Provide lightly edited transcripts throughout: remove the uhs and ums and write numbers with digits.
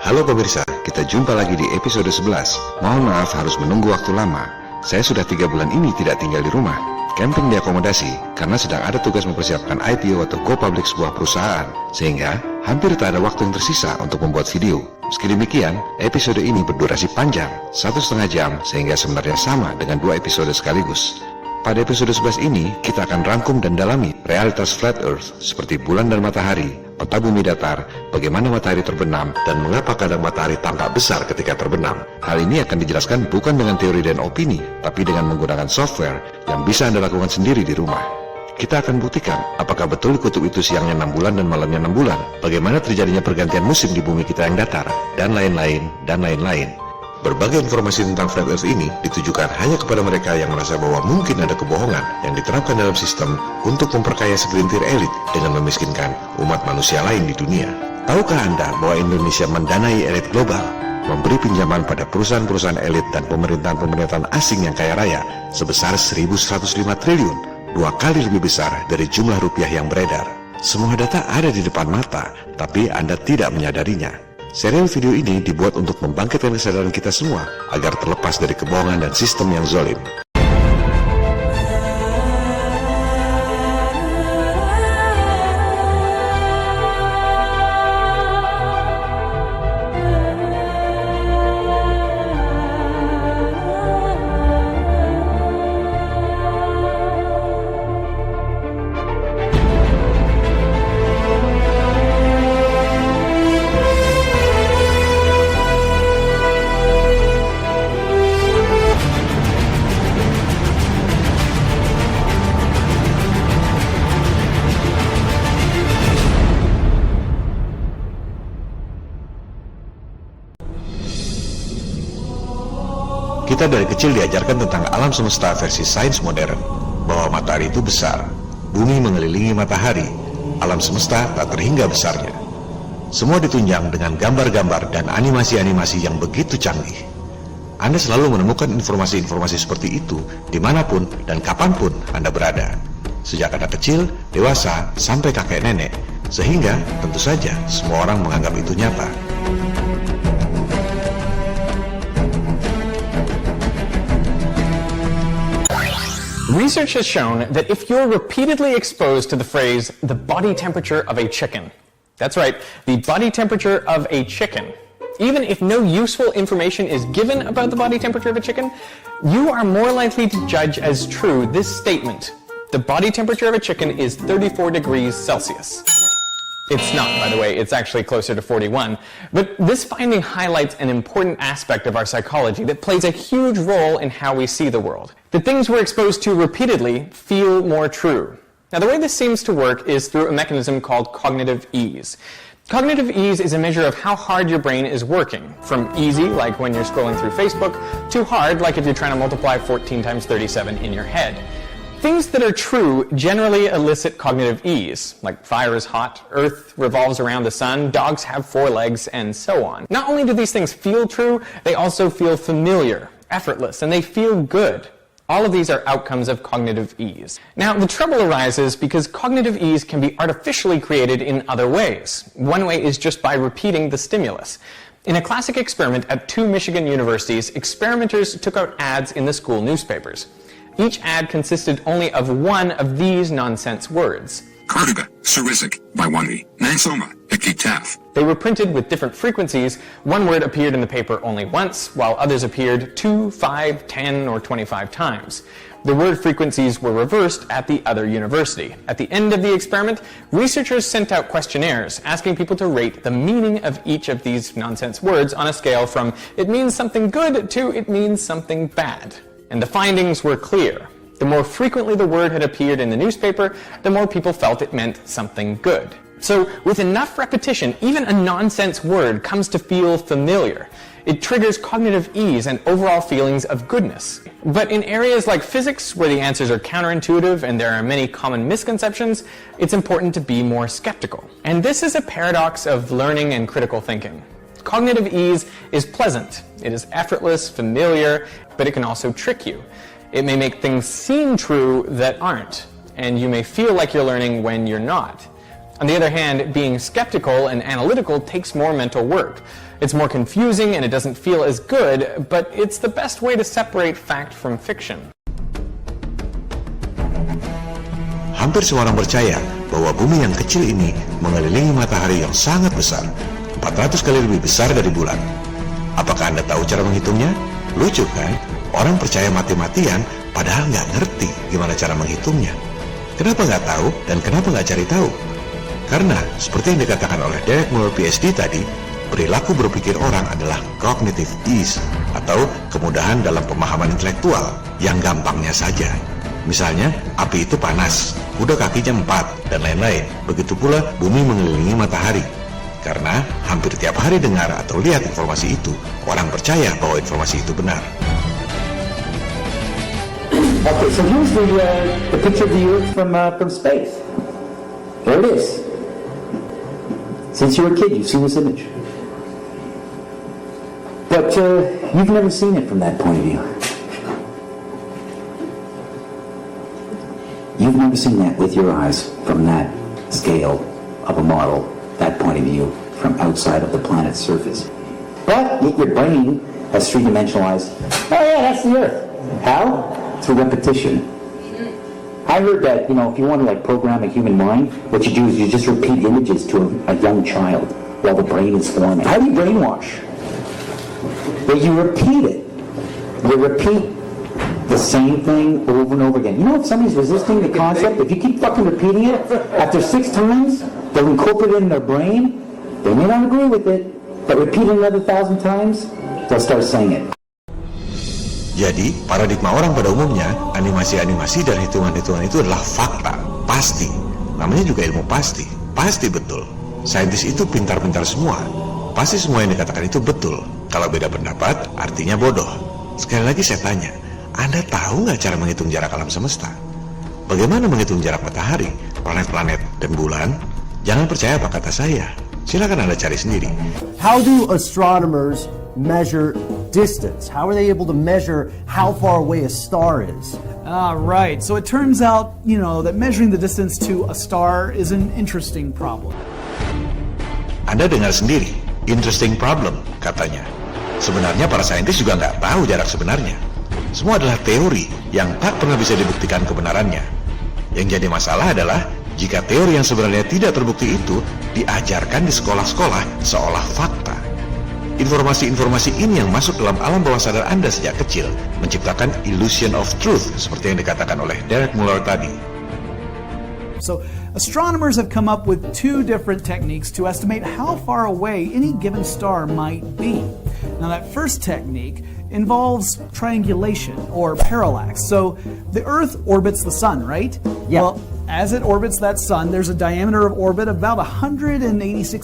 Halo pemirsa, kita jumpa lagi di episode 11. Mohon maaf harus menunggu waktu lama. Saya sudah 3 bulan ini tidak tinggal di rumah, camping di akomodasi, karena sedang ada tugas mempersiapkan IPO atau go public sebuah perusahaan. Sehingga, hampir tak ada waktu yang tersisa untuk membuat video. Meski demikian, episode ini berdurasi panjang, 1,5 jam, sehingga sebenarnya sama dengan 2 episode sekaligus. Pada episode 11 ini, kita akan rangkum dan dalami realitas flat earth seperti bulan dan matahari, peta bumi datar, bagaimana matahari terbenam, dan mengapa kadang matahari tampak besar ketika terbenam. Hal ini akan dijelaskan bukan dengan teori dan opini, tapi dengan menggunakan software yang bisa Anda lakukan sendiri di rumah. Kita akan buktikan apakah betul kutub itu siangnya 6 bulan dan malamnya 6 bulan, bagaimana terjadinya pergantian musim di bumi kita yang datar, dan lain-lain, dan lain-lain. Berbagai informasi tentang flat earth ini ditujukan hanya kepada mereka yang merasa bahwa mungkin ada kebohongan yang diterapkan dalam sistem untuk memperkaya segelintir elit dengan memiskinkan umat manusia lain di dunia. Tahukah Anda bahwa Indonesia mendanai elit global, memberi pinjaman pada perusahaan-perusahaan elit dan pemerintahan-pemerintahan asing yang kaya raya sebesar 1.105 triliun, 2 kali lebih besar dari jumlah rupiah yang beredar. Semua data ada di depan mata, tapi Anda tidak menyadarinya. Serial video ini dibuat untuk membangkitkan kesadaran kita semua agar terlepas dari kebohongan dan sistem yang zalim. Kita dari kecil diajarkan tentang alam semesta versi sains modern, bahwa matahari itu besar, bumi mengelilingi matahari, alam semesta tak terhingga besarnya. Semua ditunjang dengan gambar-gambar dan animasi-animasi yang begitu canggih. Anda selalu menemukan informasi-informasi seperti itu dimanapun dan kapanpun Anda berada, sejak anak kecil, dewasa, sampai kakek nenek, sehingga tentu saja semua orang menganggap itu nyata. Research has shown that if you're repeatedly exposed to the phrase, the body temperature of a chicken, that's right, the body temperature of a chicken, even if no useful information is given about the body temperature of a chicken, you are more likely to judge as true this statement: the body temperature of a chicken is 34 degrees Celsius. It's not, by the way, it's actually closer to 41. But this finding highlights an important aspect of our psychology that plays a huge role in how we see the world. The things we're exposed to repeatedly feel more true. Now, the way this seems to work is through a mechanism called cognitive ease. Cognitive ease is a measure of how hard your brain is working, from easy, like when you're scrolling through Facebook, to hard, like if you're trying to multiply 14 times 37 in your head. Things that are true generally elicit cognitive ease, like fire is hot, Earth revolves around the sun, dogs have 4 legs, and so on. Not only do these things feel true, they also feel familiar, effortless, and they feel good. All of these are outcomes of cognitive ease. Now, the trouble arises because cognitive ease can be artificially created in other ways. One way is just by repeating the stimulus. In a classic experiment at 2 Michigan universities, experimenters took out ads in the school newspapers. Each ad consisted only of one of these nonsense words. Cardiga, Sarisic, Baiwangi, Nansoma, Ikitaf. They were printed with different frequencies. One word appeared in the paper only once, while others appeared 2, 5, 10, or 25 times. The word frequencies were reversed at the other university. At the end of the experiment, researchers sent out questionnaires asking people to rate the meaning of each of these nonsense words on a scale from "it means something good" to "it means something bad." And the findings were clear. The more frequently the word had appeared in the newspaper, the more people felt it meant something good. So, with enough repetition, even a nonsense word comes to feel familiar. It triggers cognitive ease and overall feelings of goodness. But in areas like physics, where the answers are counterintuitive and there are many common misconceptions, it's important to be more skeptical. And this is a paradox of learning and critical thinking. Cognitive ease is pleasant. It is effortless, familiar, but it can also trick you. It may make things seem true that aren't, and you may feel like you're learning when you're not. On the other hand, being skeptical and analytical takes more mental work. It's more confusing and it doesn't feel as good, but it's the best way to separate fact from fiction. Hampir semua orang percaya bahwa bumi yang kecil ini mengelilingi matahari yang sangat besar, 400 kali lebih besar dari bulan. Apakah Anda tahu cara menghitungnya? Lucu kan? Orang percaya mati-matian padahal nggak ngerti gimana cara menghitungnya. Kenapa nggak tahu dan kenapa nggak cari tahu? Karena seperti yang dikatakan oleh Derek Muller PhD tadi, perilaku berpikir orang adalah cognitive ease atau kemudahan dalam pemahaman intelektual yang gampangnya saja. Misalnya, api itu panas, kuda kakinya 4, dan lain-lain. Begitu pula bumi mengelilingi matahari. Karena hampir tiap hari dengar atau lihat informasi itu, orang percaya bahwa informasi itu benar. Okay, so here's the picture of the Earth from space. There it is. Since you were a kid, you've seen this image. But you've never seen it from that point of view. You've never seen that with your eyes from that scale of a model, that point of view, from outside of the planet's surface. But yet your brain has three-dimensionalized, oh yeah, that's the Earth. How? Through repetition. I heard that, if you want to program a human mind, what you do is you just repeat images to a young child while the brain is forming. How do you brainwash? Well, you repeat it. You repeat the same thing over and over again. If somebody's resisting the concept, if you keep fucking repeating it, after 6 times, they'll incorporate it in their brain. They may not agree with it, but repeat it another 1,000 times, they'll start saying it. Jadi, paradigma orang pada umumnya, animasi-animasi dan hitungan-hitungan itu adalah fakta, pasti. Namanya juga ilmu pasti, pasti betul. Saintis itu pintar-pintar semua. Pasti semua yang dikatakan itu betul. Kalau beda pendapat, artinya bodoh. Sekali lagi saya tanya, Anda tahu nggak cara menghitung jarak alam semesta? Bagaimana menghitung jarak matahari, planet-planet, dan bulan? Jangan percaya apa kata saya. Silakan Anda cari sendiri. How do astronomers measure distance? How are they able to measure how far away a star is? Right. So it turns out, that measuring the distance to a star is an interesting problem. Anda dengar sendiri, interesting problem, katanya. Sebenarnya para saintis juga nggak tahu jarak sebenarnya. Semua adalah teori yang tak pernah bisa dibuktikan kebenarannya. Yang jadi masalah adalah jika teori yang sebenarnya tidak terbukti itu diajarkan di sekolah-sekolah seolah fakta. Informasi-informasi ini yang masuk dalam alam bawah sadar Anda sejak kecil menciptakan illusion of truth seperti yang dikatakan oleh Derek Muller tadi. So, astronomers have come up with 2 different techniques to estimate how far away any given star might be. Now, that first technique involves triangulation or parallax. So, the Earth orbits the sun, right? Yeah. Well, as it orbits that sun, there's a diameter of orbit of about 186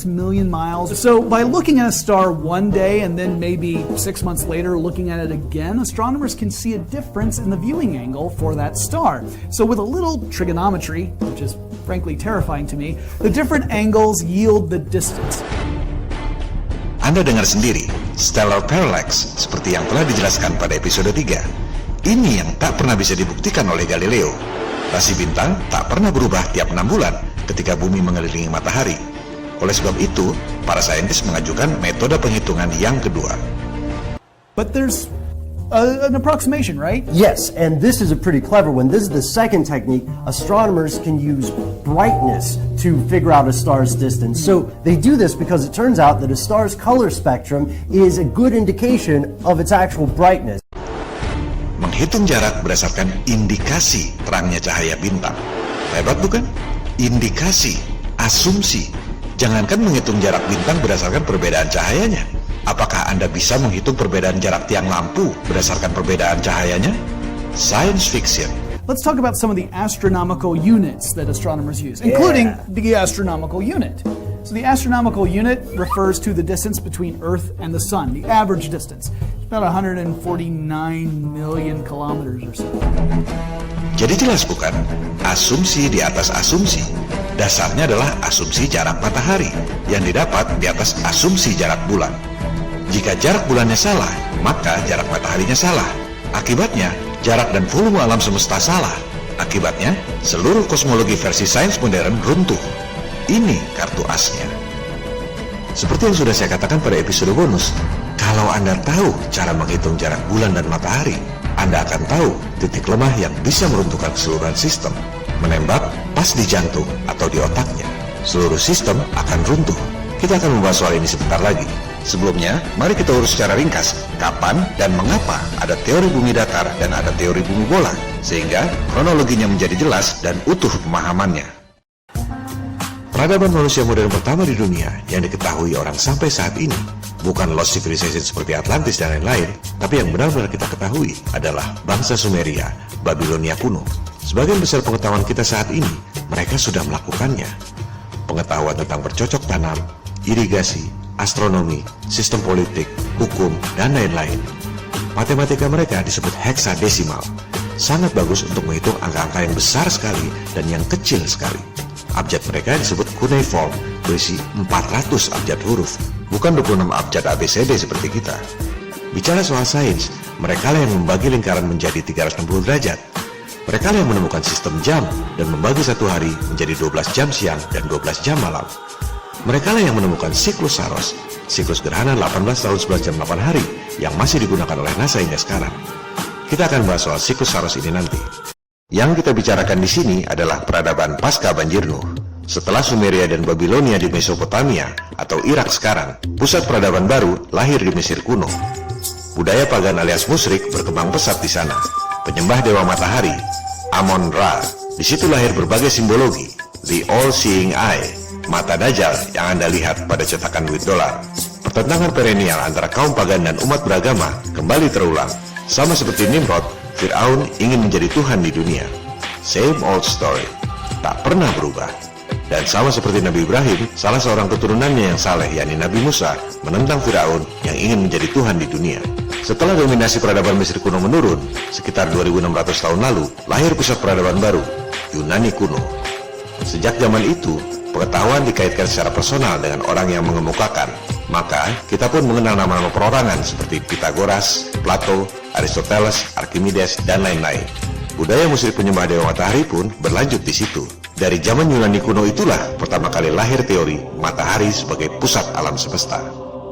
million miles. So by looking at a star one day and then maybe 6 months later looking at it again, astronomers can see a difference in the viewing angle for that star. So with a little trigonometry, which is frankly terrifying to me, the different angles yield the distance. Anda dengar sendiri, stellar parallax seperti yang telah dijelaskan pada episode 3. Ini yang tak pernah bisa dibuktikan oleh Galileo. Rasi bintang tak pernah berubah tiap 6 bulan ketika bumi mengelilingi matahari. Oleh sebab itu, para saintis mengajukan metode penghitungan yang kedua. But there's an approximation, right? Yes, and this is a pretty clever one. This is the second technique. Astronomers can use brightness to figure out a star's distance. So they do this because it turns out that a star's color spectrum is a good indication of its actual brightness. Menghitung jarak berdasarkan indikasi terangnya cahaya bintang. Hebat bukan? Indikasi, asumsi. Jangankan menghitung jarak bintang berdasarkan perbedaan cahayanya. Apakah Anda bisa menghitung perbedaan jarak tiang lampu berdasarkan perbedaan cahayanya? Science fiction. Let's talk about some of the astronomical units that astronomers use, including the astronomical unit. So the astronomical unit refers to the distance between Earth and the Sun, the average distance. It's about 149 million kilometers or so. Jadi jelas bukan? Asumsi di atas asumsi. Dasarnya adalah asumsi jarak matahari yang didapat di atas asumsi jarak bulan. Jika jarak bulannya salah, maka jarak mataharinya salah. Akibatnya, jarak dan volume alam semesta salah. Akibatnya, seluruh kosmologi versi sains modern runtuh. Ini kartu asnya. Seperti yang sudah saya katakan pada episode bonus, kalau Anda tahu cara menghitung jarak bulan dan matahari, Anda akan tahu titik lemah yang bisa meruntuhkan keseluruhan sistem. Menembak pas di jantung atau di otaknya, seluruh sistem akan runtuh. Kita akan membahas soal ini sebentar lagi. Sebelumnya, mari kita urus secara ringkas kapan dan mengapa ada teori bumi datar dan ada teori bumi bola, sehingga kronologinya menjadi jelas dan utuh pemahamannya. Peradaban manusia modern pertama di dunia yang diketahui orang sampai saat ini bukan lost civilization seperti Atlantis dan lain-lain, tapi yang benar-benar kita ketahui adalah bangsa Sumeria, Babilonia kuno. Sebagian besar pengetahuan kita saat ini, mereka sudah melakukannya. Pengetahuan tentang bercocok tanam, irigasi, astronomi, sistem politik, hukum, dan lain-lain. Matematika mereka disebut heksadesimal. Sangat bagus untuk menghitung angka-angka yang besar sekali dan yang kecil sekali. Abjad mereka disebut cuneiform, berisi 400 abjad huruf, bukan 26 abjad ABCD seperti kita. Bicara soal sains, mereka yang membagi lingkaran menjadi 360 derajat. Mereka yang menemukan sistem jam dan membagi satu hari menjadi 12 jam siang dan 12 jam malam. Mereka yang menemukan siklus Saros, siklus gerhana 18 tahun 11 jam 8 hari yang masih digunakan oleh NASA hingga sekarang. Kita akan bahas soal siklus Saros ini nanti. Yang kita bicarakan di sini adalah peradaban pasca banjir Nuh. Setelah Sumeria dan Babilonia di Mesopotamia atau Irak sekarang, pusat peradaban baru lahir di Mesir kuno. Budaya pagan alias musyrik berkembang pesat di sana. Penyembah dewa matahari, Amon-Ra. Di situ lahir berbagai simbologi, the all-seeing eye, mata Dajjal yang Anda lihat pada cetakan duit dolar. Pertentangan perennial antara kaum pagan dan umat beragama kembali terulang. Sama seperti Nimrod, Fir'aun ingin menjadi Tuhan di dunia. Same old story, tak pernah berubah. Dan sama seperti Nabi Ibrahim, salah seorang keturunannya yang saleh, yakni Nabi Musa, menentang Fir'aun yang ingin menjadi Tuhan di dunia. Setelah dominasi peradaban Mesir kuno menurun, sekitar 2600 tahun lalu, lahir pusat peradaban baru, Yunani kuno. Sejak zaman itu, pengetahuan dikaitkan secara personal dengan orang yang mengemukakan. Maka, kita pun mengenal nama-nama perorangan seperti Pythagoras, Plato, Aristoteles, Archimedes, dan lain-lain. Budaya musyrik penyembah dewa matahari pun berlanjut di situ. Dari zaman Yunani kuno itulah pertama kali lahir teori matahari sebagai pusat alam semesta.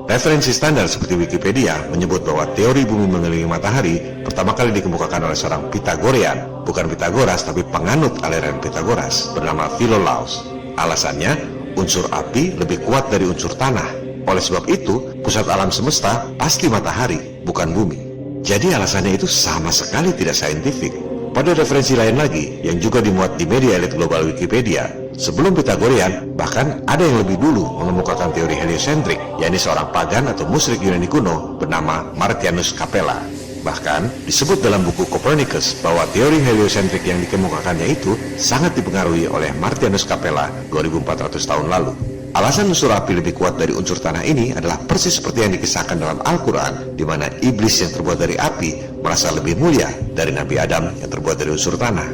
Referensi standar seperti Wikipedia menyebut bahwa teori bumi mengelilingi matahari pertama kali dikemukakan oleh seorang Pythagorean, bukan Pythagoras tapi penganut aliran Pythagoras, bernama Philolaus. Alasannya, unsur api lebih kuat dari unsur tanah. Oleh sebab itu, pusat alam semesta pasti matahari, bukan bumi. Jadi alasannya itu sama sekali tidak saintifik. Pada referensi lain lagi, yang juga dimuat di media elit global Wikipedia, sebelum Pythagorean, bahkan ada yang lebih dulu mengemukakan teori heliocentrik, yakni seorang pagan atau musyrik Yunani kuno bernama Martianus Capella. Bahkan disebut dalam buku Copernicus bahwa teori heliocentrik yang dikemukakannya itu sangat dipengaruhi oleh Martianus Capella 2400 tahun lalu. Alasan unsur api lebih kuat dari unsur tanah ini adalah persis seperti yang dikisahkan dalam Al-Quran, di mana iblis yang terbuat dari api merasa lebih mulia dari Nabi Adam yang terbuat dari unsur tanah.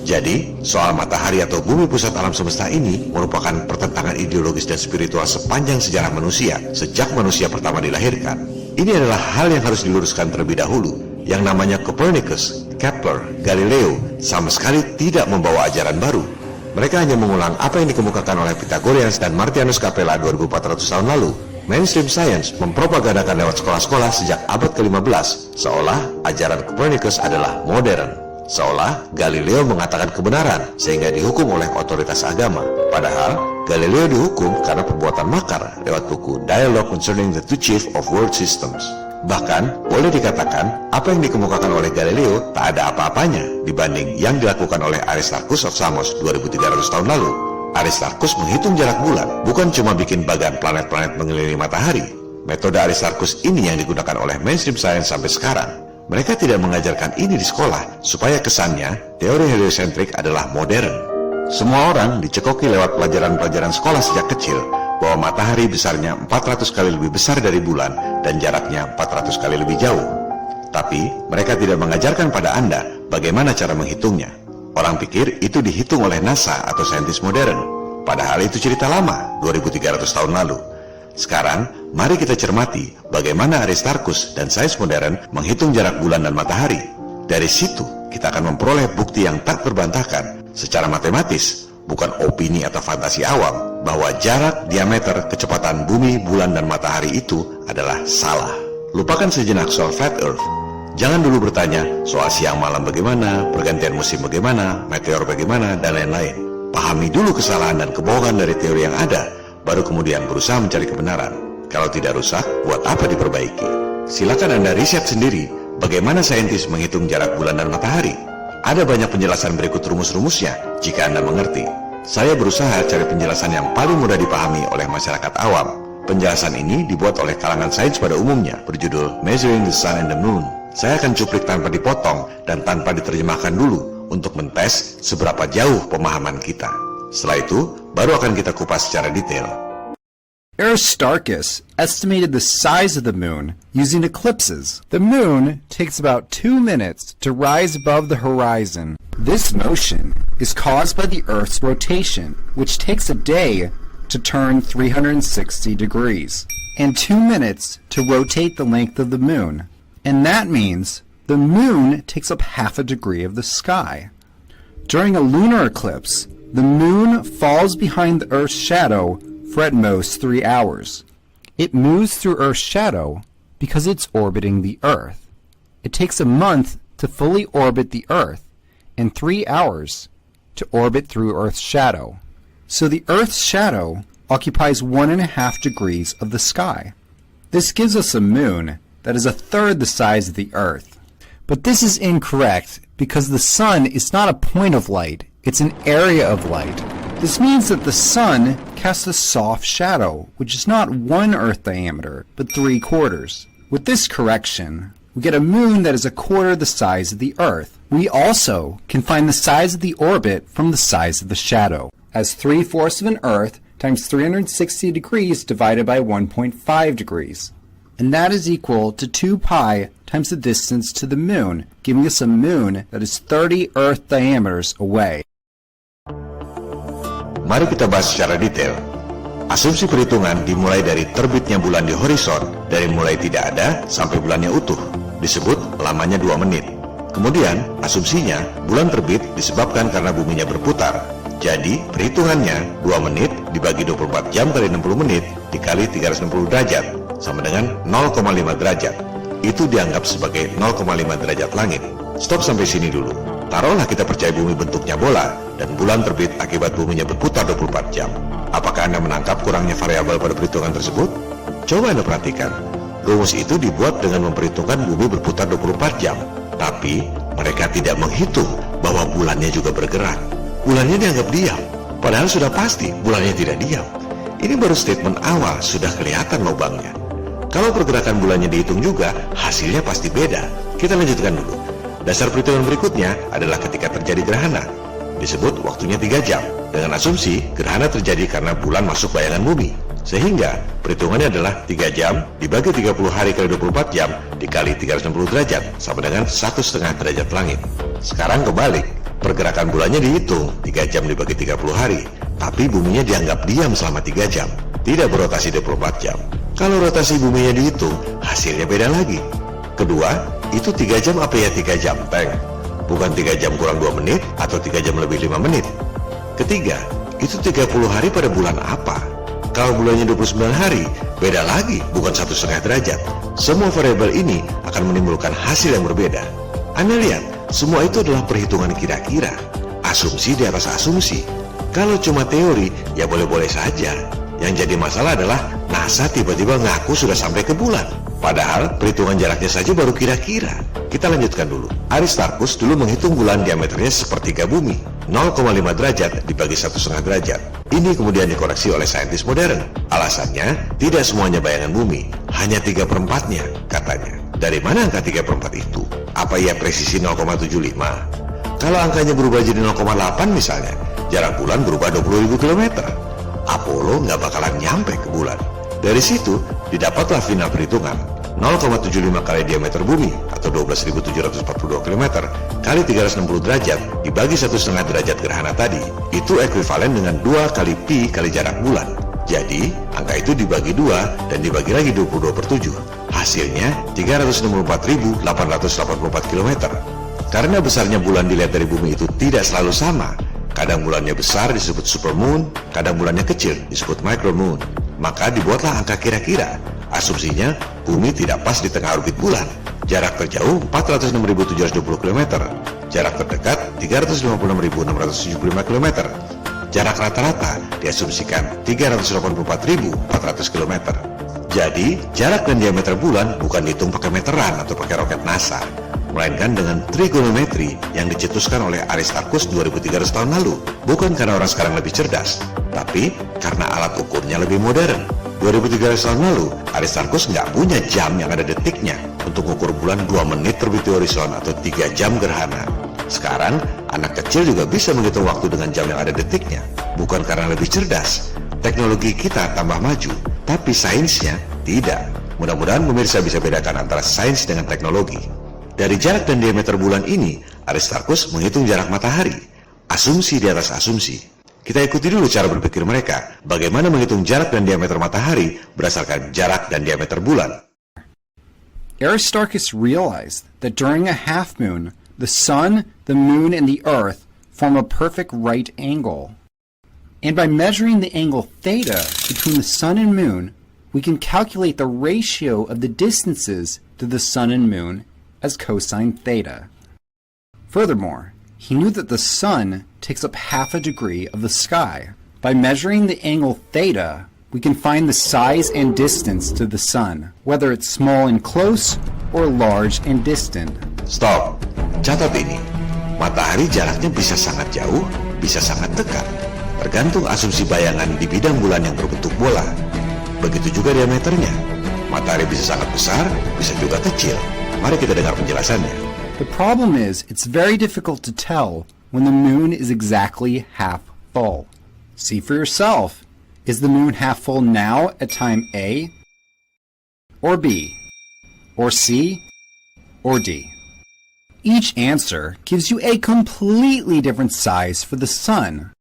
Jadi, soal matahari atau bumi pusat alam semesta ini merupakan pertentangan ideologis dan spiritual sepanjang sejarah manusia, sejak manusia pertama dilahirkan. Ini adalah hal yang harus diluruskan terlebih dahulu. Yang namanya Copernicus, Kepler, Galileo sama sekali tidak membawa ajaran baru. Mereka hanya mengulang apa yang dikemukakan oleh Pythagoreans dan Martianus Capella 2400 tahun lalu. Mainstream science mempropagandakan lewat sekolah-sekolah sejak abad ke-15, seolah ajaran Copernicus adalah modern. Seolah Galileo mengatakan kebenaran sehingga dihukum oleh otoritas agama. Padahal Galileo dihukum karena perbuatan makar lewat buku Dialogue Concerning the Two Chief of World Systems. Bahkan, boleh dikatakan apa yang dikemukakan oleh Galileo tak ada apa-apanya dibanding yang dilakukan oleh Aristarchus of Samos 2300 tahun lalu. Aristarchus menghitung jarak bulan, bukan cuma bikin bagan planet-planet mengelilingi matahari. Metode Aristarchus ini yang digunakan oleh mainstream science sampai sekarang. Mereka tidak mengajarkan ini di sekolah, supaya kesannya teori heliocentrik adalah modern. Semua orang dicekoki lewat pelajaran-pelajaran sekolah sejak kecil, bahwa matahari besarnya 400 kali lebih besar dari bulan dan jaraknya 400 kali lebih jauh. Tapi mereka tidak mengajarkan pada Anda bagaimana cara menghitungnya. Orang pikir itu dihitung oleh NASA atau saintis modern. Padahal itu cerita lama, 2300 tahun lalu. Sekarang, mari kita cermati bagaimana Aristarchus dan sains modern menghitung jarak bulan dan matahari. Dari situ, kita akan memperoleh bukti yang tak terbantahkan secara matematis, bukan opini atau fantasi awam. bahwa jarak, diameter, kecepatan bumi, bulan, dan matahari itu adalah salah. Lupakan sejenak soal flat earth. Jangan dulu bertanya soal siang malam bagaimana, pergantian musim bagaimana, meteor bagaimana, dan lain-lain. Pahami dulu kesalahan dan kebohongan dari teori yang ada, baru kemudian berusaha mencari kebenaran. Kalau tidak rusak, buat apa diperbaiki? Silakan Anda riset sendiri bagaimana saintis menghitung jarak bulan dan matahari. Ada banyak penjelasan berikut rumus-rumusnya jika Anda mengerti. Saya berusaha cari penjelasan yang paling mudah dipahami oleh masyarakat awam. Penjelasan ini dibuat oleh kalangan sains pada umumnya, berjudul Measuring the Sun and the Moon. Saya akan cuplik tanpa dipotong dan tanpa diterjemahkan dulu untuk mentes seberapa jauh pemahaman kita. Setelah itu, baru akan kita kupas secara detail. Aristarchus estimated the size of the moon using eclipses. The moon takes about 2 minutes to rise above the horizon. This motion is caused by the Earth's rotation, which takes a day to turn 360 degrees, and 2 minutes to rotate the length of the moon. And that means the moon takes up half a degree of the sky. During a lunar eclipse, the moon falls behind the Earth's shadow for at most 3 hours. It moves through Earth's shadow because it's orbiting the Earth. It takes a month to fully orbit the Earth and 3 hours to orbit through Earth's shadow. So the Earth's shadow occupies 1.5 degrees of the sky. This gives us a moon that is a third the size of the Earth. But this is incorrect because the sun is not a point of light, it's an area of light. This means that the sun casts a soft shadow, which is not 1 Earth diameter, but 3/4. With this correction, we get a moon that is 1/4 the size of the Earth. We also can find the size of the orbit from the size of the shadow, as 3/4 of an Earth times 360 degrees divided by 1.5 degrees. And that is equal to 2 pi times the distance to the moon, giving us a moon that is 30 Earth diameters away. Mari kita bahas secara detail. Asumsi perhitungan dimulai dari terbitnya bulan di horizon, dari mulai tidak ada sampai bulannya utuh. Disebut lamanya 2 menit. Kemudian, asumsinya bulan terbit disebabkan karena buminya berputar. Jadi, perhitungannya 2 menit dibagi 24 jam kali 60 menit dikali 360 derajat, sama dengan 0,5 derajat. Itu dianggap sebagai 0,5 derajat langit. Stop sampai sini dulu. Taruhlah kita percaya bumi bentuknya bola dan bulan terbit akibat buminya berputar 24 jam. Apakah Anda menangkap kurangnya variabel pada perhitungan tersebut? Coba Anda perhatikan. Rumus itu dibuat dengan memperhitungkan bumi berputar 24 jam. Tapi mereka tidak menghitung bahwa bulannya juga bergerak. Bulannya dianggap diam, padahal sudah pasti bulannya tidak diam. Ini baru statement awal, sudah kelihatan lubangnya. Kalau pergerakan bulannya dihitung juga, hasilnya pasti beda. Kita lanjutkan dulu. Dasar perhitungan berikutnya adalah ketika terjadi gerhana. Disebut waktunya 3 jam. Dengan asumsi, gerhana terjadi karena bulan masuk bayangan bumi. Sehingga, perhitungannya adalah 3 jam dibagi 30 hari kali 24 jam dikali 360 derajat, sama dengan 1,5 derajat langit. Sekarang kebalik. Pergerakan bulannya dihitung 3 jam dibagi 30 hari, tapi buminya dianggap diam selama 3 jam, tidak berotasi 24 jam. Kalau rotasi buminya dihitung, hasilnya beda lagi. Kedua, itu 3 jam apa ya 3 jam, Teng? Bukan 3 jam kurang 2 menit atau 3 jam lebih 5 menit. Ketiga, itu 30 hari pada bulan apa? Kalau bulannya 29 hari, beda lagi, bukan 1,5 derajat. Semua variabel ini akan menimbulkan hasil yang berbeda. Anda lihat, semua itu adalah perhitungan kira-kira, asumsi di atas asumsi. Kalau cuma teori, ya boleh-boleh saja. Yang jadi masalah adalah NASA tiba-tiba ngaku sudah sampai ke bulan. Padahal perhitungan jaraknya saja baru kira-kira. Kita lanjutkan dulu. Aristarchus dulu menghitung bulan diameternya sepertiga bumi, 0,5 derajat dibagi 1,5 derajat. Ini kemudian dikoreksi oleh saintis modern. Alasannya, tidak semuanya bayangan bumi, hanya 3/4-nya, katanya. Dari mana angka 3/4 itu? Apa ia presisi 0,75? Kalau angkanya berubah jadi 0,8 misalnya, jarak bulan berubah 20.000 km. Apollo nggak bakalan nyampe ke bulan. Dari situ, didapatlah final perhitungan. 0,75 kali diameter bumi, atau 12.742 km, kali 360 derajat, dibagi 1,5 derajat gerhana tadi. Itu ekuivalen dengan 2 kali pi kali jarak bulan. Jadi, angka itu dibagi 2 dan dibagi lagi 22/7. Hasilnya 364.884 km. Karena besarnya bulan dilihat dari bumi itu tidak selalu sama, Kadang bulannya besar disebut supermoon, kadang bulannya kecil disebut micromoon. Maka dibuatlah angka kira-kira. Asumsinya, bumi tidak pas di tengah orbit bulan. Jarak terjauh 406.720 km. Jarak terdekat 356.675 km. Jarak rata-rata diasumsikan 384.400 km. Jadi, jarak dan diameter bulan bukan dihitung pakai meteran atau pakai roket NASA, melainkan dengan trigonometri yang dicetuskan oleh Aristarchus 2300 tahun lalu. Bukan karena orang sekarang lebih cerdas, tapi karena alat ukurnya lebih modern. 2300 tahun lalu, Aristarchus nggak punya jam yang ada detiknya untuk mengukur bulan 2 menit terbit di horizon atau 3 jam gerhana. Sekarang, anak kecil juga bisa menghitung waktu dengan jam yang ada detiknya. Bukan karena lebih cerdas, teknologi kita tambah maju, tapi sainsnya tidak. Mudah-mudahan pemirsa bisa bedakan antara sains dengan teknologi. Dari jarak dan diameter bulan ini, Aristarchus menghitung jarak matahari. Asumsi di atas asumsi. Kita ikuti dulu cara berpikir mereka, bagaimana menghitung jarak dan diameter matahari berdasarkan jarak dan diameter bulan. Aristarchus realized that during a half moon, the sun, the moon, and the earth form a perfect right angle. And by measuring the angle theta between the sun and moon, we can calculate the ratio of the distances to the sun and moon as cosine theta. Furthermore, he knew that the sun takes up half a degree of the sky. By measuring the angle theta, we can find the size and distance to the sun, whether it's small and close or large and distant. Stop. Catat ini. Matahari jaraknya bisa sangat jauh, bisa sangat dekat. Tergantung asumsi bayangan di bidang bulan yang berbentuk bola. Begitu juga diameternya. Matahari bisa sangat besar, bisa juga kecil. Mari kita dengar penjelasannya. The problem is, it's very difficult to tell when the moon is exactly half full. See for yourself. Is the moon half full now at time A, or B, or C, or D? Each answer gives you a completely different size for the sun.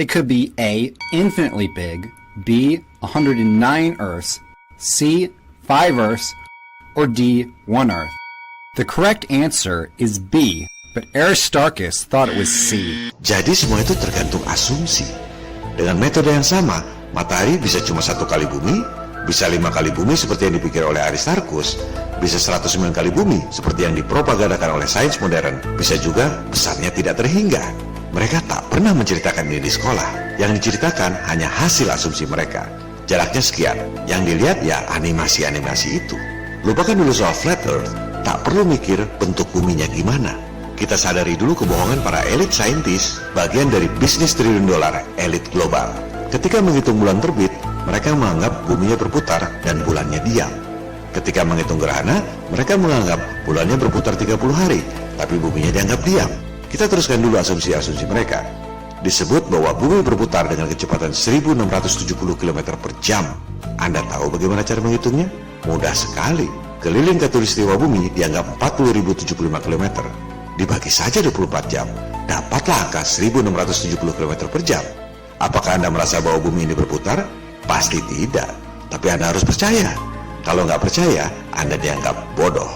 It could be A, infinitely big, B, 109 Earths, C, 5 Earths, or D, 1 Earth. The correct answer is B, but Aristarchus thought it was C. Jadi semua itu tergantung asumsi. Dengan metode yang sama, matahari bisa cuma 1 kali bumi, bisa 5 kali bumi seperti yang dipikir oleh Aristarchus, bisa 109 kali bumi seperti yang dipropagandakan oleh sains modern, bisa juga besarnya tidak terhingga. Mereka tak pernah menceritakan ini di sekolah. Yang diceritakan hanya hasil asumsi mereka. Jaraknya sekian, yang dilihat ya animasi-animasi itu. Lupakan dulu soal flat earth, tak perlu mikir bentuk buminya gimana. Kita sadari dulu kebohongan para elit saintis, bagian dari bisnis triliun dolar elit global. Ketika menghitung bulan terbit, mereka menganggap buminya berputar dan bulannya diam. Ketika menghitung gerhana, mereka menganggap bulannya berputar 30 hari, tapi buminya dianggap diam. Kita teruskan dulu asumsi-asumsi mereka. Disebut bahwa bumi berputar dengan kecepatan 1670 km per jam. Anda tahu bagaimana cara menghitungnya? Mudah sekali. Keliling khatulistiwa bumi dianggap 40.075 km. Dibagi saja 24 jam, dapatlah angka 1670 km per jam. Apakah Anda merasa bahwa bumi ini berputar? Pasti tidak. Tapi Anda harus percaya. Kalau nggak percaya, Anda dianggap bodoh.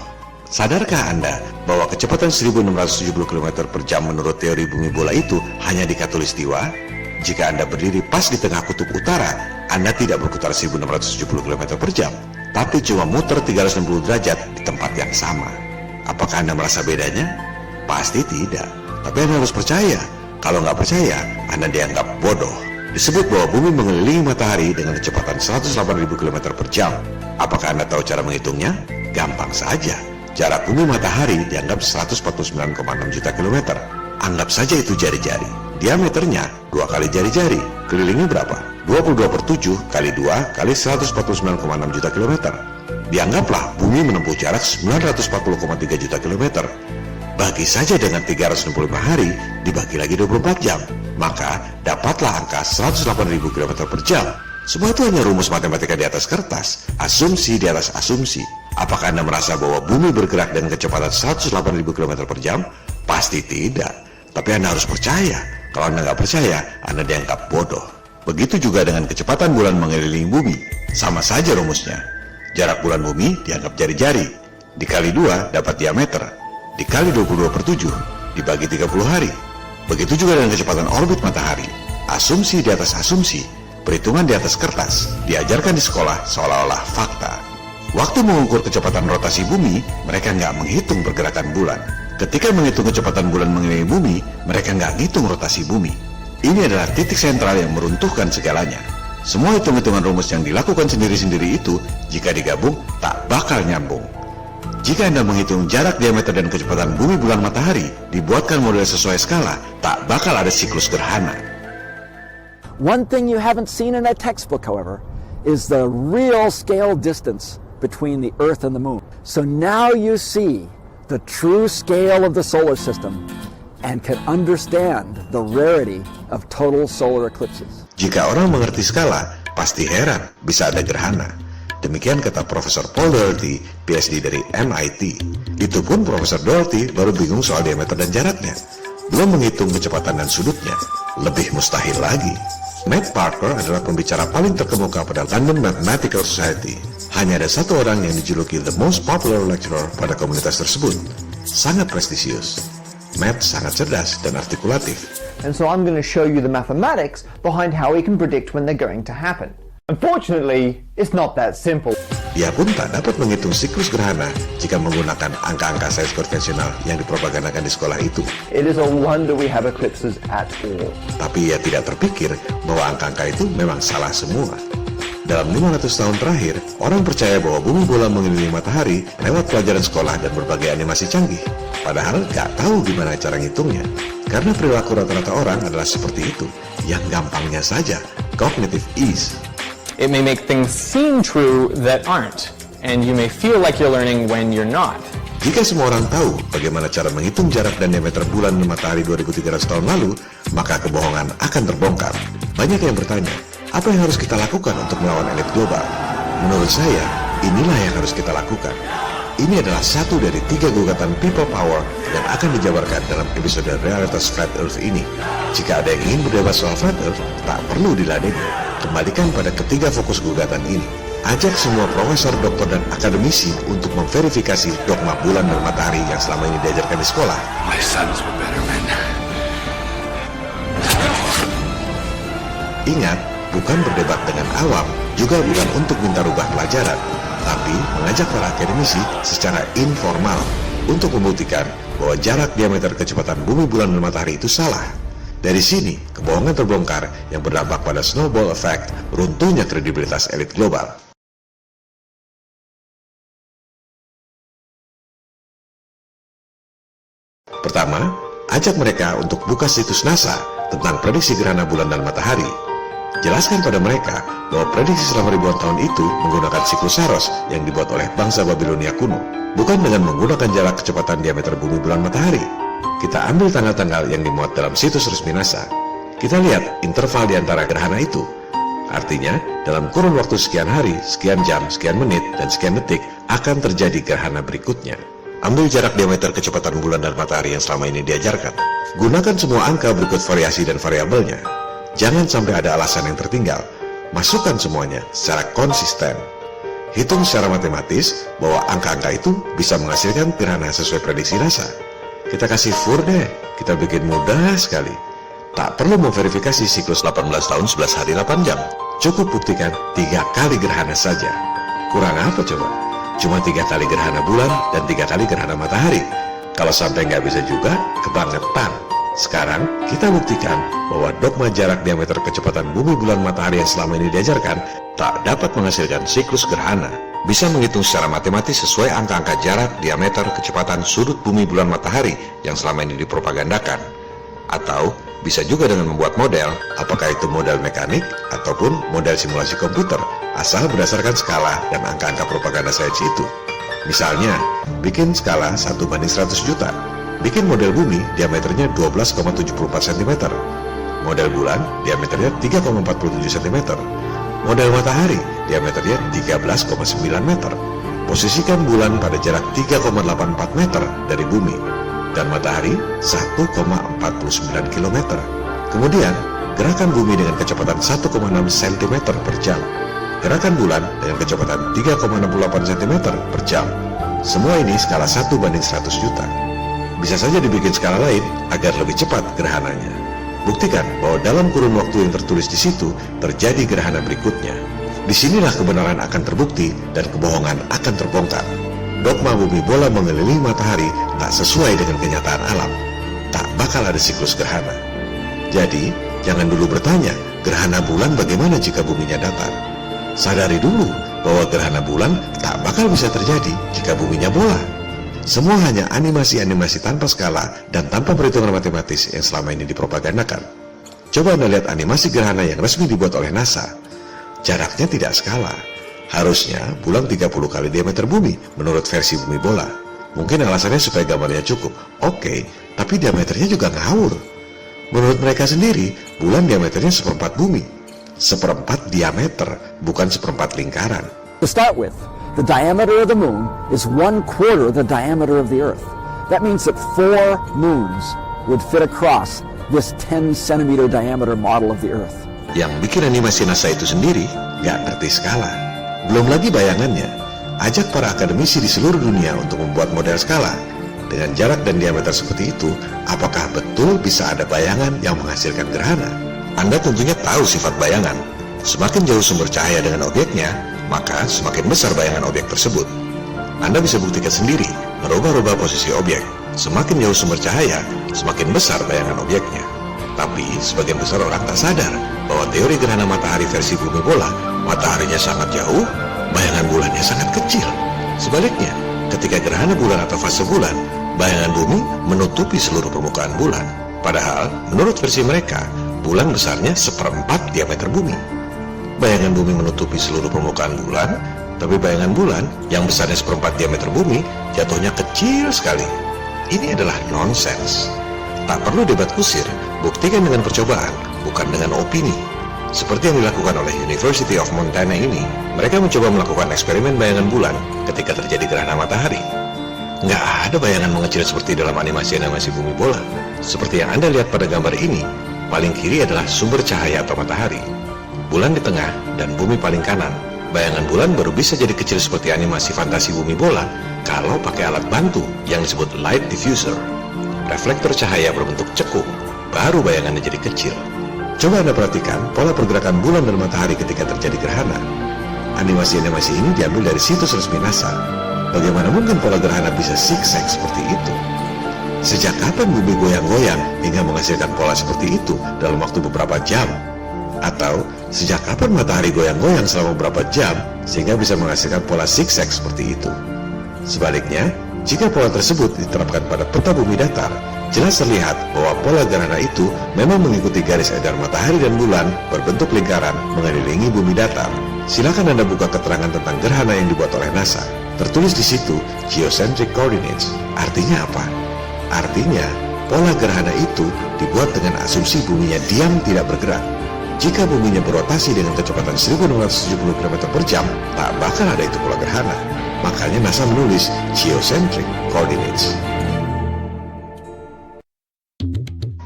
Sadarkah Anda bahwa kecepatan 1670 km per jam menurut teori bumi bola itu hanya di khatulistiwa? Jika Anda berdiri pas di tengah kutub utara, Anda tidak berputar 1670 km per jam, tapi cuma muter 360 derajat di tempat yang sama. Apakah Anda merasa bedanya? Pasti tidak. Tapi Anda harus percaya. Kalau nggak percaya, Anda dianggap bodoh. Disebut bahwa bumi mengelilingi matahari dengan kecepatan 108.000 km per jam. Apakah Anda tahu cara menghitungnya? Gampang saja. Jarak bumi matahari dianggap 149,6 juta kilometer. Anggap saja itu jari-jari. Diameternya 2 kali jari-jari. Kelilingnya berapa? 22/7 kali 2 kali 149,6 juta kilometer. Dianggaplah bumi menempuh jarak 940,3 juta kilometer. Bagi saja dengan 365 hari dibagi lagi 24 jam, maka dapatlah angka 108.000 km per jam. Semua itu hanya rumus matematika di atas kertas, asumsi di atas asumsi. Apakah Anda merasa bahwa bumi bergerak dengan kecepatan 108.000 km per jam? Pasti tidak. Tapi Anda harus percaya. Kalau Anda nggak percaya, Anda dianggap bodoh. Begitu juga dengan kecepatan bulan mengelilingi bumi. Sama saja rumusnya. Jarak bulan bumi dianggap jari-jari. Dikali 2 dapat diameter. Dikali 22/7 dibagi 30 hari. Begitu juga dengan kecepatan orbit matahari. Asumsi di atas asumsi, perhitungan di atas kertas, diajarkan di sekolah seolah-olah fakta. Waktu mengukur kecepatan rotasi bumi, mereka nggak menghitung pergerakan bulan. Ketika menghitung kecepatan bulan mengelilingi bumi, mereka nggak ngitung rotasi bumi. Ini adalah titik sentral yang meruntuhkan segalanya. Semua hitung-hitungan rumus yang dilakukan sendiri-sendiri itu, jika digabung, tak bakal nyambung. Jika Anda menghitung jarak, diameter, dan kecepatan bumi, bulan, matahari, dibuatkan model sesuai skala, tak bakal ada siklus gerhana. One thing you haven't seen in that textbook, however, is the real scale distance between the Earth and the Moon. So now you see the true scale of the solar system and can understand the rarity of total solar eclipses. Jika orang mengerti skala, pasti heran bisa ada gerhana. Demikian kata Profesor Paul Doherty, PhD dari MIT. Itu pun Profesor Doherty baru bingung soal diameter dan jaraknya. Belum menghitung kecepatan dan sudutnya. Lebih mustahil lagi. Matt Parker adalah pembicara paling terkemuka pada London Mathematical Society. Hanya ada satu orang yang dijuluki the most popular lecturer pada komunitas tersebut. Sangat prestisius. Matt sangat cerdas dan artikulatif. And so I'm going to show you the mathematics behind how we can predict when they're going to happen. Unfortunately, it's not that simple. Dia pun tak dapat menghitung siklus gerhana jika menggunakan angka-angka sains konvensional yang dipropagandakan di sekolah itu. It is a wonder we have eclipses at all. Tapi ia tidak terpikir bahwa angka-angka itu memang salah semua. Dalam 500 tahun terakhir, orang percaya bahwa bumi bola mengelilingi matahari lewat pelajaran sekolah dan berbagai animasi canggih. Padahal gak tahu gimana cara ngitungnya. Karena perilaku rata-rata orang adalah seperti itu. Yang gampangnya saja, cognitive ease. It may make things seem true that aren't, and you may feel like you're learning when you're not. Jika semua orang tahu bagaimana cara menghitung jarak dan diameter bulan dan matahari 2300 tahun lalu, maka kebohongan akan terbongkar. Banyak yang bertanya, apa yang harus kita lakukan untuk melawan elit global? Menurut saya, inilah yang harus kita lakukan. Ini adalah satu dari 3 gugatan people power yang akan dijabarkan dalam episode Realitas Flat Earth ini. Jika ada yang ingin berdebat soal Flat Earth, tak perlu diladeni. Kembalikan pada ketiga fokus gugatan ini. Ajak semua profesor, doktor, dan akademisi untuk memverifikasi dogma bulan dan matahari yang selama ini diajarkan di sekolah. My sons were better men. Ingat, bukan berdebat dengan awam, juga bukan untuk minta rubah pelajaran, tapi mengajak para akademisi secara informal untuk membuktikan bahwa jarak, diameter, kecepatan bumi, bulan, dan matahari itu salah. Dari sini, kebohongan terbongkar yang berdampak pada snowball effect, runtuhnya kredibilitas elit global. Pertama, ajak mereka untuk buka situs NASA tentang prediksi gerhana bulan dan matahari. Jelaskan pada mereka bahwa prediksi selama ribuan tahun itu menggunakan siklus Saros yang dibuat oleh bangsa Babilonia kuno, bukan dengan menggunakan jarak, kecepatan, diameter bumi, bulan, matahari. Kita ambil tanggal-tanggal yang dimuat dalam situs resmi NASA. Kita lihat interval di antara gerhana itu. Artinya, dalam kurun waktu sekian hari, sekian jam, sekian menit, dan sekian detik akan terjadi gerhana berikutnya. Ambil jarak, diameter, kecepatan bulan dan matahari yang selama ini diajarkan. Gunakan semua angka berikut variasi dan variabelnya. Jangan sampai ada alasan yang tertinggal. Masukkan semuanya secara konsisten. Hitung secara matematis bahwa angka-angka itu bisa menghasilkan gerhana sesuai prediksi NASA. Kita kasih fur deh, kita bikin mudah sekali. Tak perlu memverifikasi siklus 18 tahun 11 hari 8 jam. Cukup buktikan 3 kali gerhana saja. Kurang apa coba? Cuma 3 kali gerhana bulan dan 3 kali gerhana matahari. Kalau sampai nggak bisa juga, kebangetan. Sekarang, kita buktikan bahwa dogma jarak, diameter, kecepatan bumi, bulan, matahari yang selama ini diajarkan tak dapat menghasilkan siklus gerhana. Bisa menghitung secara matematis sesuai angka-angka jarak, diameter, kecepatan, sudut bumi, bulan, matahari yang selama ini dipropagandakan. Atau bisa juga dengan membuat model, apakah itu model mekanik ataupun model simulasi komputer, asal berdasarkan skala dan angka-angka propaganda sains itu. Misalnya, bikin skala 1:100 juta. Bikin model bumi, diameternya 12,74 cm. Model bulan, diameternya 3,47 cm. Model matahari, diameternya 13,9 meter. Posisikan bulan pada jarak 3,84 meter dari bumi, dan matahari 1,49 km. Kemudian, gerakan bumi dengan kecepatan 1,6 cm per jam. Gerakan bulan dengan kecepatan 3,68 cm per jam. Semua ini skala 1:100 juta. Bisa saja dibikin skala lain agar lebih cepat gerhananya. Buktikan bahwa dalam kurun waktu yang tertulis di situ terjadi gerhana berikutnya. Disinilah kebenaran akan terbukti dan kebohongan akan terbongkar. Dogma bumi bola mengelilingi matahari tak sesuai dengan kenyataan alam. Tak bakal ada siklus gerhana. Jadi, jangan dulu bertanya, gerhana bulan bagaimana jika buminya datar? Sadari dulu bahwa gerhana bulan tak bakal bisa terjadi jika buminya bola. Semua hanya animasi-animasi tanpa skala dan tanpa perhitungan matematis yang selama ini dipropagandakan. Coba Anda lihat animasi gerhana yang resmi dibuat oleh NASA. Jaraknya tidak skala. Harusnya bulan 30 kali diameter bumi menurut versi bumi bola. Mungkin alasannya supaya gambarnya cukup. Oke, tapi diameternya juga ngawur. Menurut mereka sendiri, bulan diameternya seperempat bumi. Seperempat diameter, bukan seperempat lingkaran. To start with, the diameter of the moon is 1/4 the diameter of the Earth. That means that 4 moons would fit across this 10 centimeter diameter model of the Earth. Yang bikin animasi NASA itu sendiri gak ngerti skala. Belum lagi bayangannya, ajak para akademisi di seluruh dunia untuk membuat model skala. Dengan jarak dan diameter seperti itu, apakah betul bisa ada bayangan yang menghasilkan gerhana? Anda tentunya tahu sifat bayangan. Semakin jauh sumber cahaya dengan objeknya, maka semakin besar bayangan objek tersebut. Anda bisa buktikan sendiri, merubah-rubah posisi objek. Semakin jauh sumber cahaya, semakin besar bayangan objeknya. Tapi sebagian besar orang tak sadar bahwa teori gerhana matahari versi bumi bola, mataharinya sangat jauh, bayangan bulannya sangat kecil. Sebaliknya, ketika gerhana bulan atau fase bulan, bayangan bumi menutupi seluruh permukaan bulan. Padahal, menurut versi mereka, bulan besarnya seperempat diameter bumi. Bayangan bumi menutupi seluruh permukaan bulan, tapi bayangan bulan yang besarnya seperempat diameter bumi jatuhnya kecil sekali. Ini adalah nonsens. Tak perlu debat kusir, buktikan dengan percobaan, bukan dengan opini. Seperti yang dilakukan oleh University of Montana ini, mereka mencoba melakukan eksperimen bayangan bulan ketika terjadi gerhana matahari. Nggak ada bayangan mengecil seperti dalam animasi-animasi bumi bola. Seperti yang Anda lihat pada gambar ini, paling kiri adalah sumber cahaya atau matahari. Bulan di tengah dan bumi paling kanan. Bayangan bulan baru bisa jadi kecil seperti animasi fantasi bumi bola kalau pakai alat bantu yang disebut light diffuser. Reflektor cahaya berbentuk cekung, baru bayangannya jadi kecil. Coba Anda perhatikan pola pergerakan bulan dan matahari ketika terjadi gerhana. Animasi-animasi ini diambil dari situs resmi NASA. Bagaimana mungkin pola gerhana bisa zigzag seperti itu? Sejak kapan bumi goyang-goyang hingga menghasilkan pola seperti itu dalam waktu beberapa jam? Atau sejak kapan matahari goyang-goyang selama beberapa jam sehingga bisa menghasilkan pola zigzag seperti itu? Sebaliknya, jika pola tersebut diterapkan pada peta bumi datar, jelas terlihat bahwa pola gerhana itu memang mengikuti garis edar matahari dan bulan berbentuk lingkaran mengelilingi bumi datar. Silakan Anda buka keterangan tentang gerhana yang dibuat oleh NASA. Tertulis di situ geocentric coordinates. Artinya apa? Artinya, pola gerhana itu dibuat dengan asumsi buminya diam tidak bergerak. Jika buminya berotasi dengan kecepatan 1670 km per jam, tak bakal ada itu pola gerhana. Makanya NASA menulis geocentric coordinates.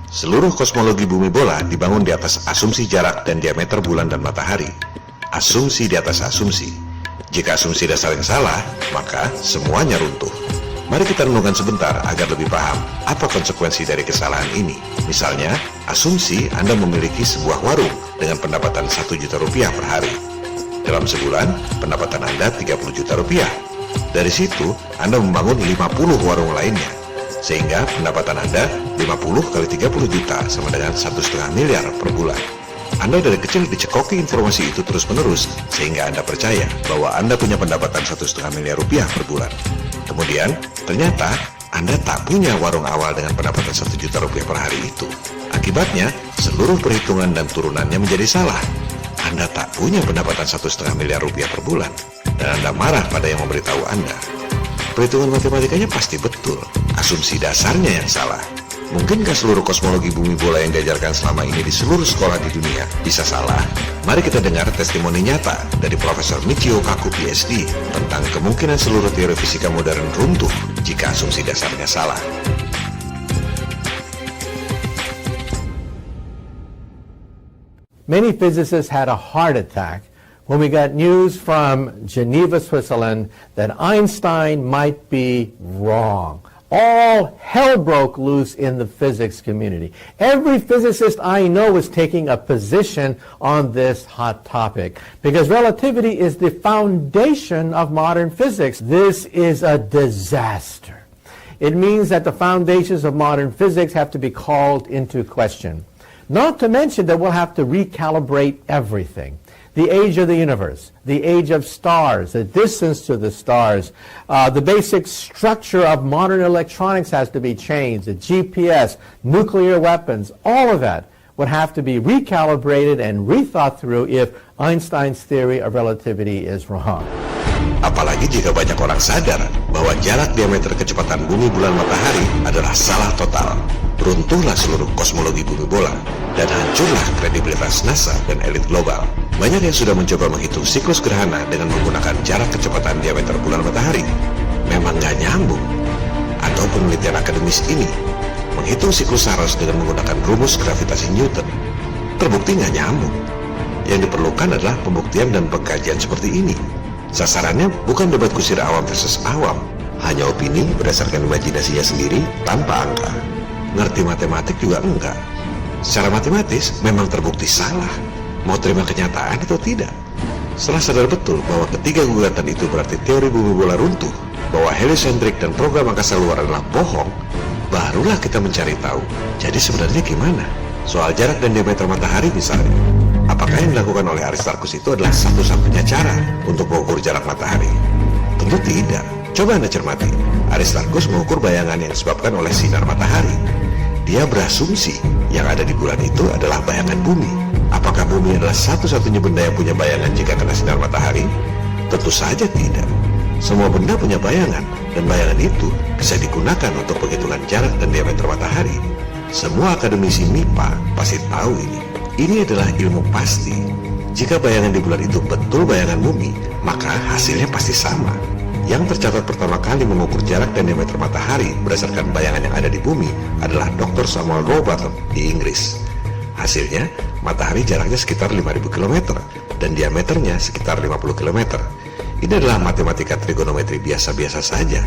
Seluruh kosmologi bumi bola dibangun di atas asumsi jarak dan diameter bulan dan matahari. Asumsi di atas asumsi. Jika asumsi dasar yang salah, maka semuanya runtuh. Mari kita renungkan sebentar agar lebih paham apa konsekuensi dari kesalahan ini. Misalnya, asumsi Anda memiliki sebuah warung dengan pendapatan 1 juta rupiah per hari. Dalam sebulan, pendapatan Anda 30 juta rupiah. Dari situ, Anda membangun 50 warung lainnya. Sehingga pendapatan Anda 50 kali 30 juta sama dengan 1,5 miliar per bulan. Anda dari kecil dicekoki informasi itu terus-menerus, sehingga Anda percaya bahwa Anda punya pendapatan 1,5 miliar rupiah per bulan. Kemudian, ternyata Anda tak punya warung awal dengan pendapatan 1 juta rupiah per hari itu. Akibatnya, seluruh perhitungan dan turunannya menjadi salah. Anda tak punya pendapatan 1,5 miliar rupiah per bulan, dan Anda marah pada yang memberitahu Anda. Perhitungan matematikanya pasti betul, asumsi dasarnya yang salah. Mungkinkah seluruh kosmologi bumi bola yang diajarkan selama ini di seluruh sekolah di dunia bisa salah? Mari kita dengar testimoni nyata dari Profesor Michio Kaku PhD tentang kemungkinan seluruh teori fisika modern runtuh jika asumsi dasarnya salah. Many physicists had a heart attack when we got news from Geneva, Switzerland that Einstein might be wrong. all hell broke loose in the physics community. Every physicist I know is taking a position on this hot topic because relativity is the foundation of modern physics. This is a disaster. It means that the foundations of modern physics have to be called into question. Not to mention that we'll have to recalibrate everything. The age of the universe, the age of stars, the distance to the stars, the basic structure of modern electronics has to be changed, the GPS, nuclear weapons, all of that would have to be recalibrated and rethought through if Einstein's theory of relativity is wrong. Apalagi jika banyak orang sadar bahwa jarak diameter kecepatan bumi, bulan, matahari adalah salah total. Runtuhlah seluruh kosmologi bumi bola dan hancurlah kredibilitas NASA dan elit global. Banyak yang sudah mencoba menghitung siklus gerhana dengan menggunakan jarak kecepatan diameter bulan matahari. Memang gak nyambung. Atau penelitian akademis ini menghitung siklus Saros dengan menggunakan rumus gravitasi Newton. Terbukti gak nyambung. Yang diperlukan adalah pembuktian dan pengkajian seperti ini. Sasarannya bukan debat kusir awam versus awam, hanya opini berdasarkan imajinasinya sendiri tanpa angka. Ngerti matematik juga enggak. Secara matematis memang terbukti salah. Mau terima kenyataan atau tidak? Setelah sadar betul bahwa ketiga gugatan itu berarti teori bumi bola runtuh, bahwa heliosentrik dan program angkasa luar adalah bohong, barulah kita mencari tahu. Jadi sebenarnya gimana? Soal jarak dan diameter matahari misalnya. Apakah yang dilakukan oleh Aristarchus itu adalah satu-satunya cara untuk mengukur jarak matahari? Tentu tidak. Coba Anda cermati. Aristarchus mengukur bayangan yang disebabkan oleh sinar matahari. Dia berasumsi yang ada di bulan itu adalah bayangan bumi. Apakah bumi adalah satu-satunya benda yang punya bayangan jika kena sinar matahari? Tentu saja tidak. Semua benda punya bayangan, dan bayangan itu bisa digunakan untuk penghitungan jarak dan diameter matahari. Semua akademisi MIPA pasti tahu ini. Ini adalah ilmu pasti. Jika bayangan di bulan itu betul bayangan bumi, maka hasilnya pasti sama. Yang tercatat pertama kali mengukur jarak dan diameter matahari berdasarkan bayangan yang ada di bumi adalah Dr. Samuel Rowbotham di Inggris. Hasilnya, matahari jaraknya sekitar 5.000 km dan diameternya sekitar 50 km. Ini adalah matematika trigonometri biasa-biasa saja.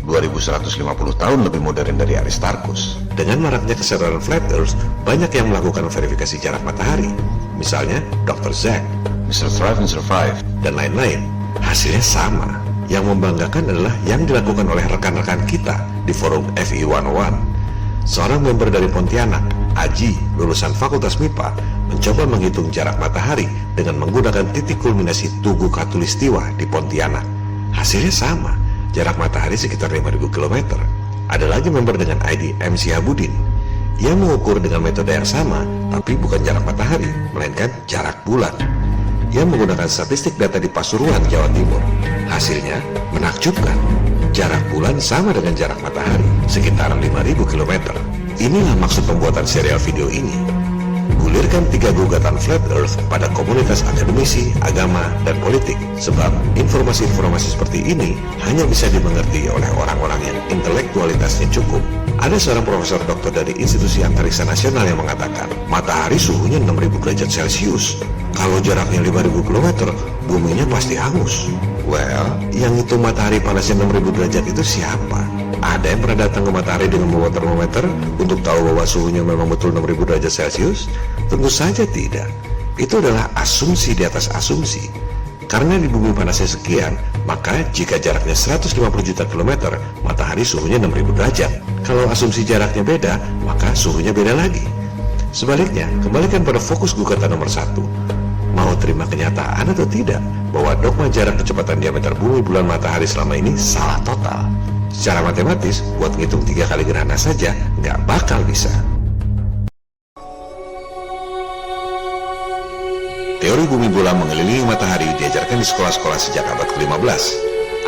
2150 tahun lebih modern dari Aristarchus. Dengan maraknya kesadaran Flat Earth, banyak yang melakukan verifikasi jarak matahari. Misalnya Dr. Zack, Mr. Thrive and Survive, dan lain-lain. Hasilnya sama. Yang membanggakan adalah yang dilakukan oleh rekan-rekan kita di forum FI 101. Seorang member dari Pontianak, Aji, lulusan Fakultas MIPA, mencoba menghitung jarak matahari dengan menggunakan titik kulminasi Tugu Katulistiwa di Pontianak. Hasilnya sama. Jarak matahari sekitar 5.000 km. Ada lagi member dengan ID MC Habudin. Ia mengukur dengan metode yang sama, tapi bukan jarak matahari, melainkan jarak bulan. Ia menggunakan statistik data di Pasuruan, Jawa Timur. Hasilnya menakjubkan. Jarak bulan sama dengan jarak matahari, sekitar 5.000 km. Inilah maksud pembuatan serial video ini. Gulirkan 3 gugatan Flat Earth pada komunitas akademisi, agama, dan politik. Sebab informasi-informasi seperti ini hanya bisa dimengerti oleh orang-orang yang intelektualitasnya cukup. Ada seorang profesor doktor dari Institusi Antariksa Nasional yang mengatakan, matahari suhunya 6.000 derajat Celcius. Kalau jaraknya 5.000 km, buminya pasti hangus. Well, yang hitung matahari panasnya 6.000 derajat itu siapa? Ada yang pernah datang ke matahari dengan membawa termometer untuk tahu bahwa suhunya memang betul 6.000 derajat Celcius? Tentu saja tidak. Itu adalah asumsi di atas asumsi. Karena di bumi panasnya sekian, maka jika jaraknya 150 juta kilometer, matahari suhunya 6.000 derajat. Kalau asumsi jaraknya beda, maka suhunya beda lagi. Sebaliknya, kembalikan pada fokus gugatan nomor 1. Mau terima kenyataan atau tidak bahwa dogma jarak kecepatan diameter bumi, bulan, matahari selama ini salah total? Secara matematis, buat ngitung 3 kali gerhana saja nggak bakal bisa. Teori bumi bola mengelilingi matahari diajarkan di sekolah-sekolah sejak abad ke-15.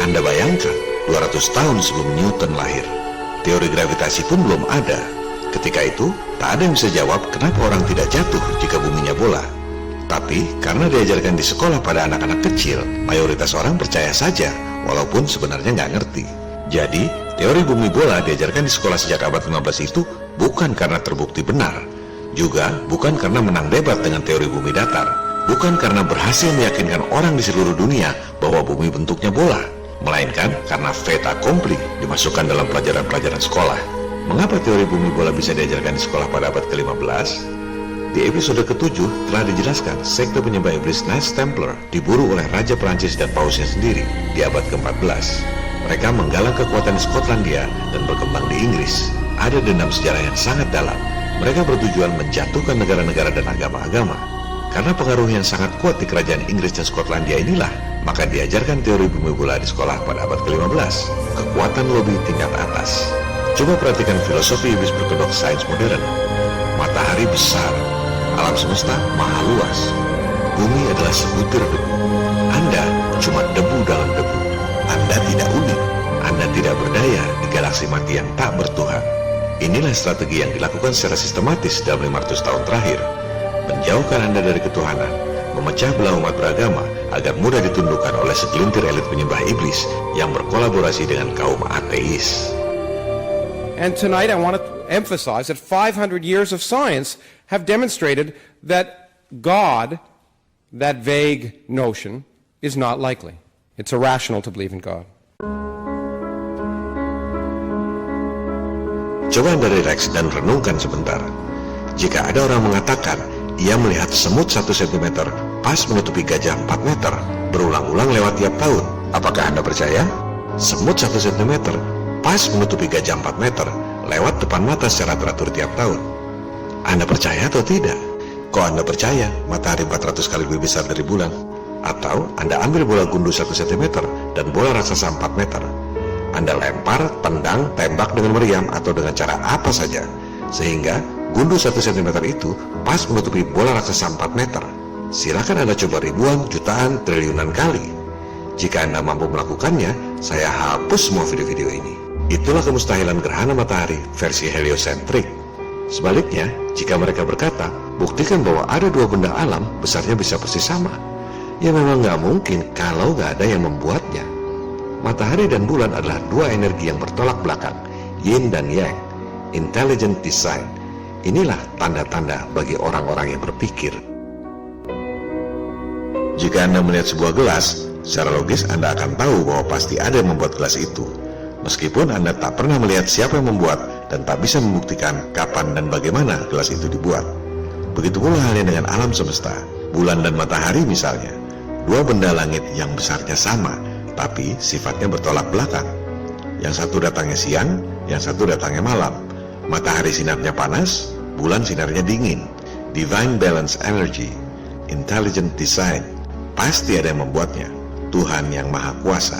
Anda bayangkan, 200 tahun sebelum Newton lahir. Teori gravitasi pun belum ada. Ketika itu, tak ada yang bisa jawab kenapa orang tidak jatuh jika buminya bola. Tapi, karena diajarkan di sekolah pada anak-anak kecil, mayoritas orang percaya saja, walaupun sebenarnya nggak ngerti. Jadi, teori bumi bola diajarkan di sekolah sejak abad 15 itu bukan karena terbukti benar. Juga bukan karena menang debat dengan teori bumi datar. Bukan karena berhasil meyakinkan orang di seluruh dunia bahwa bumi bentuknya bola. melainkan karena fait accompli dimasukkan dalam pelajaran-pelajaran sekolah. Mengapa teori bumi bola bisa diajarkan di sekolah pada abad ke-15? Di episode ke-7 telah dijelaskan sekte penyembah iblis Knights Templar diburu oleh Raja Perancis dan Pausnya sendiri di abad ke-14. Mereka menggalang kekuatan di Skotlandia dan berkembang di Inggris. Ada dendam sejarah yang sangat dalam. Mereka bertujuan menjatuhkan negara-negara dan agama-agama. Karena pengaruh yang sangat kuat di kerajaan Inggris dan Skotlandia inilah, maka diajarkan teori bumi bola di sekolah pada abad ke-15. Kekuatan lobi tingkat atas. Coba perhatikan filosofi iblis berkedok sains modern. Matahari besar, alam semesta maha luas. Bumi adalah sebutir debu. Anda cuma debu dalam debu. Anda tidak unik. Anda tidak berdaya di galaksi mati yang tak bertuhan. Inilah strategi yang dilakukan secara sistematis dalam 500 tahun terakhir. Menjauhkan Anda dari ketuhanan, memecah belah umat beragama agar mudah ditundukkan oleh segelintir elit penyembah iblis yang berkolaborasi dengan kaum ateis. And tonight I want to emphasize that 500 years of science have demonstrated that God, that vague notion, is not likely. It's irrational to believe in God. Coba Anda rileks dan renungkan sebentar. Jika ada orang mengatakan ia melihat semut 1 cm pas menutupi gajah 4 meter berulang-ulang lewat tiap tahun, apakah Anda percaya? Semut 1 cm pas menutupi gajah 4 meter lewat depan mata secara teratur tiap tahun. Anda percaya atau tidak? Kok Anda percaya matahari 400 kali lebih besar dari bulan? Atau Anda ambil bola gundu 1 cm dan bola raksasa 4 meter. Anda lempar, tendang, tembak dengan meriam atau dengan cara apa saja, sehingga gundu 1 cm itu pas menutupi bola raksasa 4 meter. Silakan Anda coba ribuan, jutaan, triliunan kali. Jika Anda mampu melakukannya, saya hapus semua video-video ini. Itulah kemustahilan gerhana matahari versi heliosentrik. Sebaliknya, jika mereka berkata, buktikan bahwa ada dua benda alam, besarnya bisa persis sama. Ya memang nggak mungkin kalau nggak ada yang membuatnya. Matahari dan bulan adalah dua energi yang bertolak belakang, yin dan yang. Intelligent design. Inilah tanda-tanda bagi orang-orang yang berpikir. Jika Anda melihat sebuah gelas, secara logis Anda akan tahu bahwa pasti ada yang membuat gelas itu. Meskipun Anda tak pernah melihat siapa yang membuat dan tak bisa membuktikan kapan dan bagaimana gelas itu dibuat. Begitu pula halnya dengan alam semesta, bulan dan matahari misalnya. Dua benda langit yang besarnya sama, tapi sifatnya bertolak belakang. Yang satu datangnya siang, yang satu datangnya malam. Matahari sinarnya panas, bulan sinarnya dingin. Divine balance energy, intelligent design. Pasti ada yang membuatnya, Tuhan yang Maha Kuasa.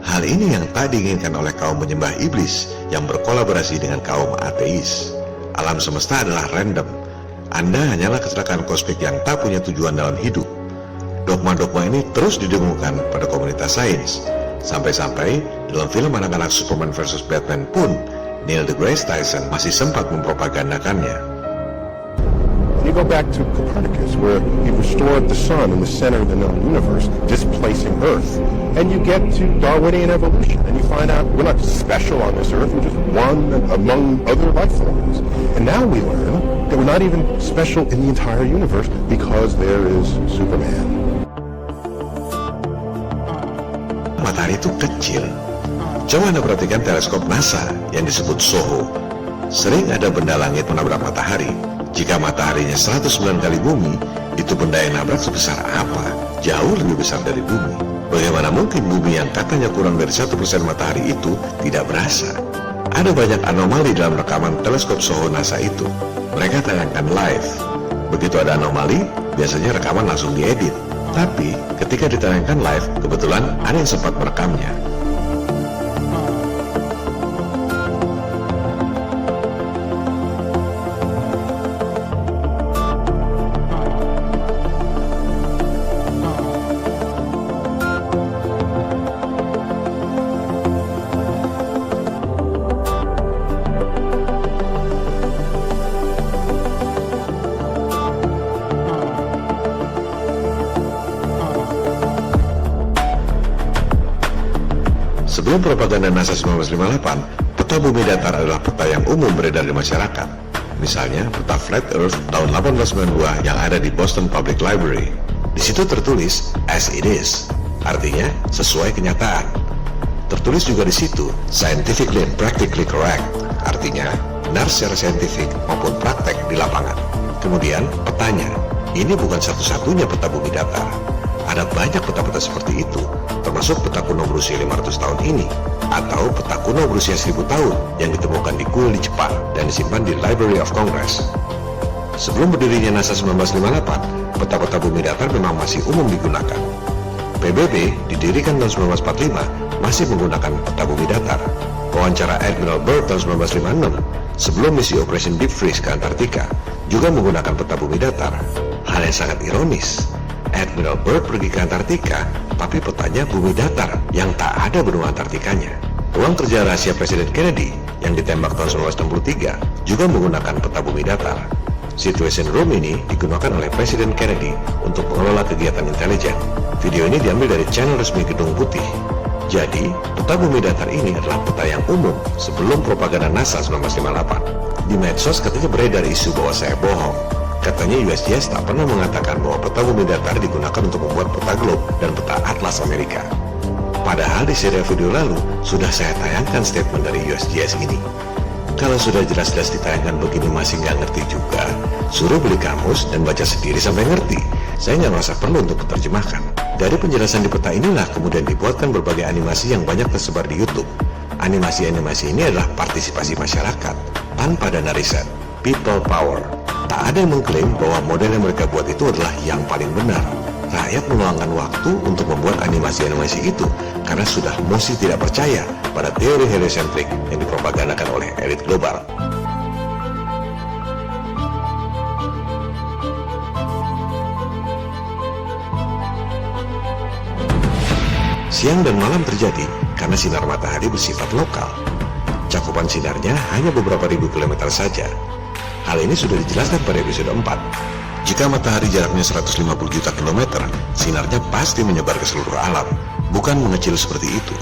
Hal ini yang tak diinginkan oleh kaum penyembah iblis yang berkolaborasi dengan kaum ateis. Alam semesta adalah random. Anda hanyalah kecelakaan kosmik yang tak punya tujuan dalam hidup. Dogma-dogma ini terus didengungkan pada komunitas sains. Sampai-sampai dalam film anak-anak Superman vs Batman pun, Neil deGrasse Tyson masih sempat mempropagandakannya. You go back to Copernicus, where he restored the sun in the center of the known universe, displacing Earth. And you get to Darwinian evolution, and you find out we're not special on this Earth, we're just one among other life forms. And now we learn that we're not even special in the entire universe because there is Superman. Matahari itu kecil. Coba Anda perhatikan teleskop NASA yang disebut SOHO. Sering ada benda langit menabrak matahari. Jika mataharinya 109 kali bumi, itu benda yang nabrak sebesar apa? Jauh lebih besar dari bumi. Bagaimana mungkin bumi yang katanya kurang dari 1% matahari itu tidak berasa? Ada banyak anomali dalam rekaman teleskop SOHO NASA itu. Mereka tayangkan live. Begitu ada anomali, biasanya rekaman langsung diedit. Tapi ketika ditayangkan live, kebetulan ada yang sempat merekamnya. Sebelum propaganda NASA 1958, peta bumi datar adalah peta yang umum beredar di masyarakat. Misalnya, peta Flat Earth tahun 1892 yang ada di Boston Public Library. Di situ tertulis, as it is, artinya sesuai kenyataan. Tertulis juga di situ, scientifically and practically correct, artinya benar secara saintifik maupun praktek di lapangan. Kemudian petanya, ini bukan satu-satunya peta bumi datar. Ada banyak peta-peta seperti itu, termasuk peta kuno berusia 500 tahun ini, atau peta kuno berusia 1000 tahun yang ditemukan di kuil di Jepang dan disimpan di Library of Congress. Sebelum berdirinya NASA 1958, peta-peta bumi datar memang masih umum digunakan. PBB didirikan tahun 1945 masih menggunakan peta bumi datar. Wawancara Admiral Byrd tahun 1956 sebelum misi Operation Deep Freeze ke Antartika juga menggunakan peta bumi datar. Hal yang sangat ironis, Admiral Byrd pergi ke Antartika, tapi petanya bumi datar yang tak ada benua Antartikanya. Ruang kerja rahasia Presiden Kennedy yang ditembak tahun 1963 juga menggunakan peta bumi datar. Situation Room ini digunakan oleh Presiden Kennedy untuk mengelola kegiatan intelijen. Video ini diambil dari channel resmi Gedung Putih. Jadi, peta bumi datar ini adalah peta yang umum sebelum propaganda NASA 1958. Di medsos katanya beredar isu bahwa saya bohong. Katanya USGS tak pernah mengatakan bahwa peta bumi datar digunakan untuk membuat peta globe dan peta atlas Amerika. Padahal di serial video lalu sudah saya tayangkan statement dari USGS ini. Kalau sudah jelas-jelas ditayangkan begini masih nggak ngerti juga, suruh beli kamus dan baca sendiri sampai ngerti. Saya nggak merasa perlu untuk menerjemahkan. Dari penjelasan di peta inilah kemudian dibuatkan berbagai animasi yang banyak tersebar di YouTube. Animasi-animasi ini adalah partisipasi masyarakat tanpa dana riset, people power. Tak ada yang mengklaim bahwa model yang mereka buat itu adalah yang paling benar. Rakyat meluangkan waktu untuk membuat animasi-animasi itu karena sudah mesti tidak percaya pada teori heliocentrik yang dipropagandakan oleh elit global. Siang dan malam terjadi karena sinar matahari bersifat lokal. Cakupan sinarnya hanya beberapa ribu kilometer saja. Hal ini sudah dijelaskan pada episode 4. Jika matahari jaraknya 150 juta kilometer, sinarnya pasti menyebar ke seluruh alam, bukan mengecil seperti itu.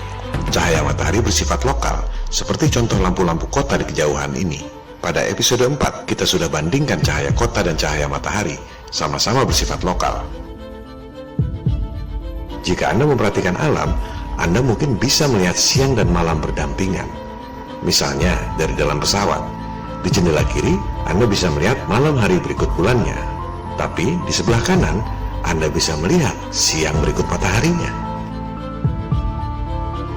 Cahaya matahari bersifat lokal, seperti contoh lampu-lampu kota di kejauhan ini. Pada episode 4, kita sudah bandingkan cahaya kota dan cahaya matahari, sama-sama bersifat lokal. Jika Anda memperhatikan alam, Anda mungkin bisa melihat siang dan malam berdampingan. Misalnya, dari dalam pesawat. Di jendela kiri, Anda bisa melihat malam hari berikut bulannya. Tapi di sebelah kanan, Anda bisa melihat siang berikut mataharinya.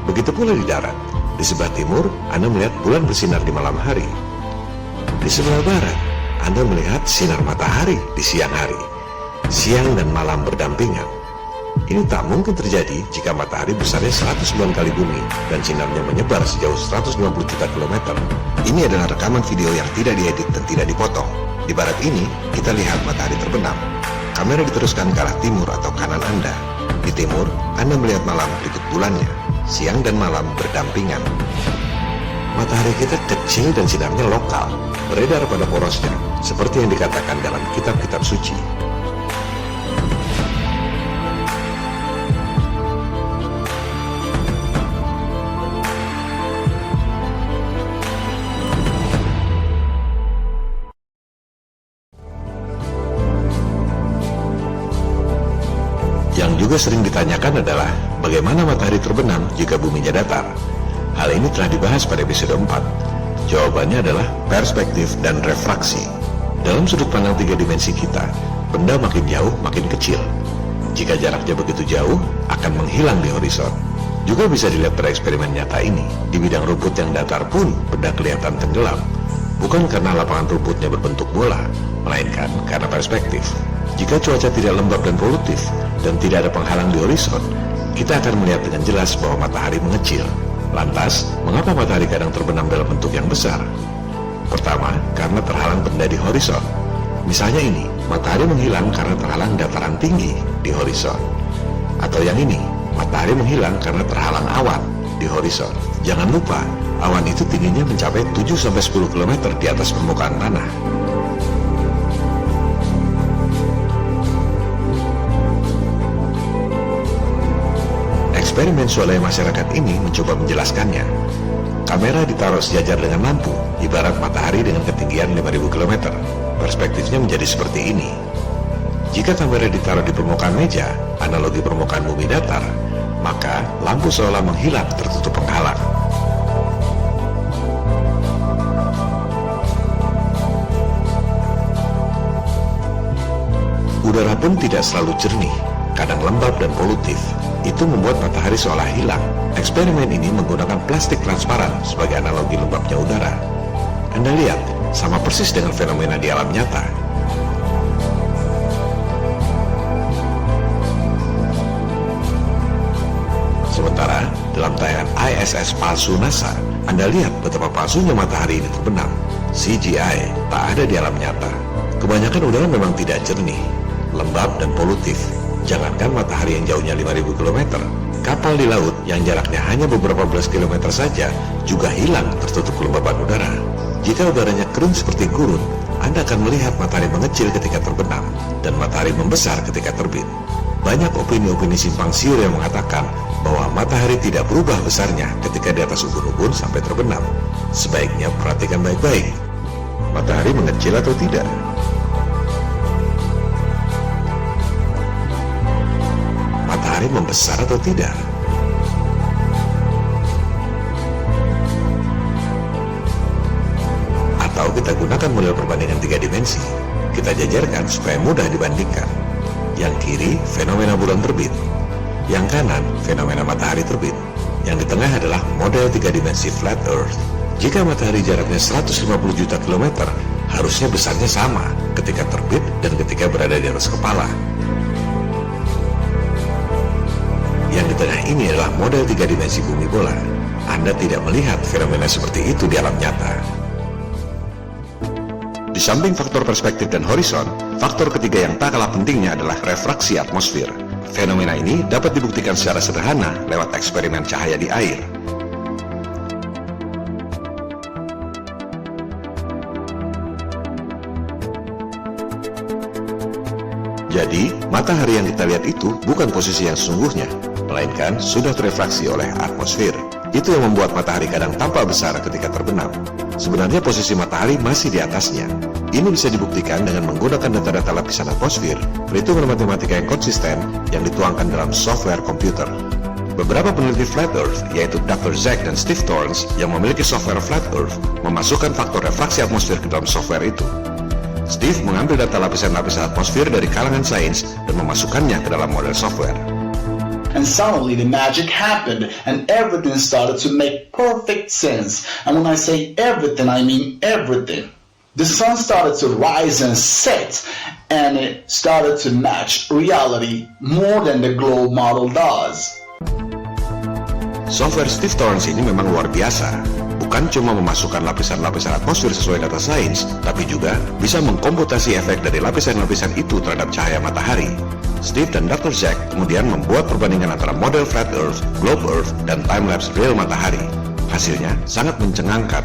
Begitu pula di darat. Di sebelah timur, Anda melihat bulan bersinar di malam hari. Di sebelah barat, Anda melihat sinar matahari di siang hari. Siang dan malam berdampingan. Ini tak mungkin terjadi jika matahari besarnya 109 kali bumi dan sinarnya menyebar sejauh 150 juta kilometer. Ini adalah rekaman video yang tidak diedit dan tidak dipotong. Di barat ini, kita lihat matahari terbenam. Kamera diteruskan ke arah timur atau kanan Anda. Di timur, Anda melihat malam berikut bulannya. Siang dan malam berdampingan. Matahari kita kecil dan sinarnya lokal, beredar pada porosnya, seperti yang dikatakan dalam kitab-kitab suci. Yang juga sering ditanyakan adalah bagaimana matahari terbenam jika buminya datar. Hal ini telah dibahas pada episode 4. Jawabannya adalah perspektif dan refraksi. Dalam sudut pandang 3 dimensi kita, benda makin jauh makin kecil. Jika jaraknya begitu jauh, akan menghilang di horizon. Juga bisa dilihat pada eksperimen nyata ini. Di bidang rumput yang datar pun benda kelihatan tenggelam. Bukan karena lapangan rumputnya berbentuk bola, melainkan karena perspektif. Jika cuaca tidak lembab dan polutif, dan tidak ada penghalang di horizon, kita akan melihat dengan jelas bahwa matahari mengecil. Lantas, mengapa matahari kadang terbenam dalam bentuk yang besar? Pertama, karena terhalang benda di horizon. Misalnya ini, matahari menghilang karena terhalang dataran tinggi di horizon. Atau yang ini, matahari menghilang karena terhalang awan di horizon. Jangan lupa, awan itu tingginya mencapai 7-10 km di atas permukaan tanah. Eksperimen swalaya masyarakat ini mencoba menjelaskannya. Kamera ditaruh sejajar dengan lampu, ibarat matahari dengan ketinggian 5.000 km. Perspektifnya menjadi seperti ini. Jika kamera ditaruh di permukaan meja, analogi permukaan bumi datar, maka lampu seolah menghilang tertutup penghalang. Udara pun tidak selalu jernih, kadang lembab dan polutif. Itu membuat matahari seolah hilang. Eksperimen ini menggunakan plastik transparan sebagai analogi lembabnya udara. Anda lihat, sama persis dengan fenomena di alam nyata. Sementara, dalam tayangan ISS palsu NASA, Anda lihat betapa palsunya matahari ini terbenam. CGI tak ada di alam nyata. Kebanyakan udara memang tidak jernih, lembab dan polutif. Jangankan matahari yang jauhnya 5.000 km, kapal di laut yang jaraknya hanya beberapa belas kilometer saja juga hilang tertutup kelembaban udara. Jika udaranya kering seperti gurun, Anda akan melihat matahari mengecil ketika terbenam dan matahari membesar ketika terbit. Banyak opini-opini simpang siur yang mengatakan bahwa matahari tidak berubah besarnya ketika di atas ubun-ubun sampai terbenam. Sebaiknya perhatikan baik-baik. Matahari mengecil atau tidak? Matahari membesar atau tidak? Atau kita gunakan model perbandingan 3 dimensi. Kita jajarkan supaya mudah dibandingkan. Yang kiri, fenomena bulan terbit. Yang kanan, fenomena matahari terbit. Yang di tengah adalah model 3 dimensi flat earth. Jika matahari jaraknya 150 juta kilometer, harusnya besarnya sama ketika terbit dan ketika berada di atas kepala. Yang di tengah ini adalah model 3 dimensi bumi bola. Anda tidak melihat fenomena seperti itu di alam nyata. Di samping faktor perspektif dan horizon, faktor ketiga yang tak kalah pentingnya adalah refraksi atmosfer. Fenomena ini dapat dibuktikan secara sederhana lewat eksperimen cahaya di air. Jadi, matahari yang kita lihat itu bukan posisi yang sesungguhnya, melainkan sudah terefraksi oleh atmosfer. Itu yang membuat matahari kadang tampak besar ketika terbenam. Sebenarnya posisi matahari masih di atasnya. Ini bisa dibuktikan dengan menggunakan data-data lapisan atmosfer, perhitungan matematika yang konsisten yang dituangkan dalam software komputer. Beberapa peneliti Flat Earth, yaitu Dr. Zach dan Steve Torrance, yang memiliki software Flat Earth, memasukkan faktor refraksi atmosfer ke dalam software itu. Steve mengambil data lapisan-lapisan atmosfer dari kalangan sains dan memasukkannya ke dalam model software. And suddenly the magic happened and everything started to make perfect sense. And when I say everything, I mean everything. The sun started to rise and set, and it started to match reality more than the globe model does. Software Steve Torrance ini memang luar biasa. Bukan cuma memasukkan lapisan-lapisan atmosfer sesuai data sains, tapi juga bisa mengkomputasi efek dari lapisan-lapisan itu terhadap cahaya matahari. Steve dan Dr. Zach kemudian membuat perbandingan antara model Flat Earth, Globe Earth, dan time-lapse real matahari. Hasilnya sangat mencengangkan.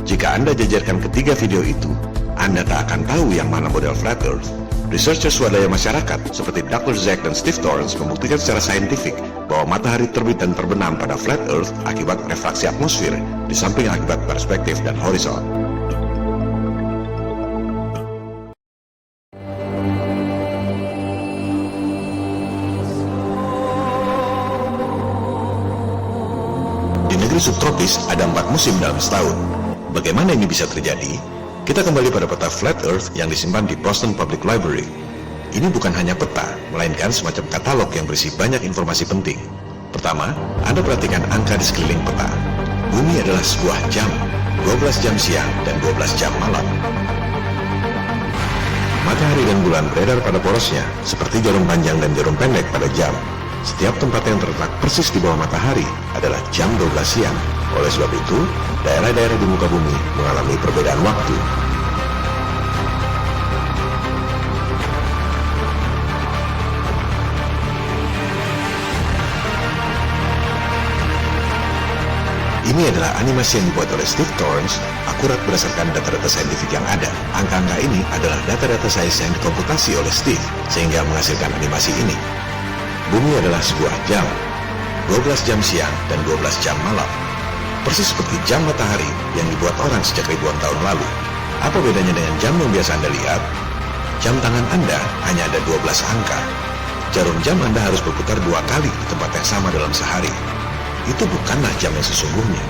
Jika Anda jajarkan ketiga video itu, Anda tak akan tahu yang mana model Flat Earth. Researcher swadaya masyarakat seperti Dr. Zach dan Steve Torrance membuktikan secara saintifik bahwa matahari terbit dan terbenam pada Flat Earth akibat refraksi atmosfer, di samping akibat perspektif dan horizon. Di negeri subtropis ada 4 musim dalam setahun. Bagaimana ini bisa terjadi? Kita kembali pada peta Flat Earth yang disimpan di Boston Public Library. Ini bukan hanya peta, melainkan semacam katalog yang berisi banyak informasi penting. Pertama, Anda perhatikan angka di sekeliling peta. Bumi adalah sebuah jam, 12 jam siang dan 12 jam malam. Matahari dan bulan beredar pada porosnya, seperti jarum panjang dan jarum pendek pada jam. Setiap tempat yang terletak persis di bawah matahari adalah jam 12 siang. Oleh sebab itu, daerah-daerah di muka bumi mengalami perbedaan waktu. Ini adalah animasi yang dibuat oleh Steve Torrance, akurat berdasarkan data-data saintifik yang ada. Angka-angka ini adalah data-data sains yang dikomputasi oleh Steve, sehingga menghasilkan animasi ini. Bumi adalah sebuah jam, 12 jam siang dan 12 jam malam. Persis seperti jam matahari yang dibuat orang sejak ribuan tahun lalu. Apa bedanya dengan jam yang biasa Anda lihat? Jam tangan Anda hanya ada 12 angka. Jarum jam Anda harus berputar 2 kali di tempat yang sama dalam sehari. Itu bukanlah jam yang sesungguhnya.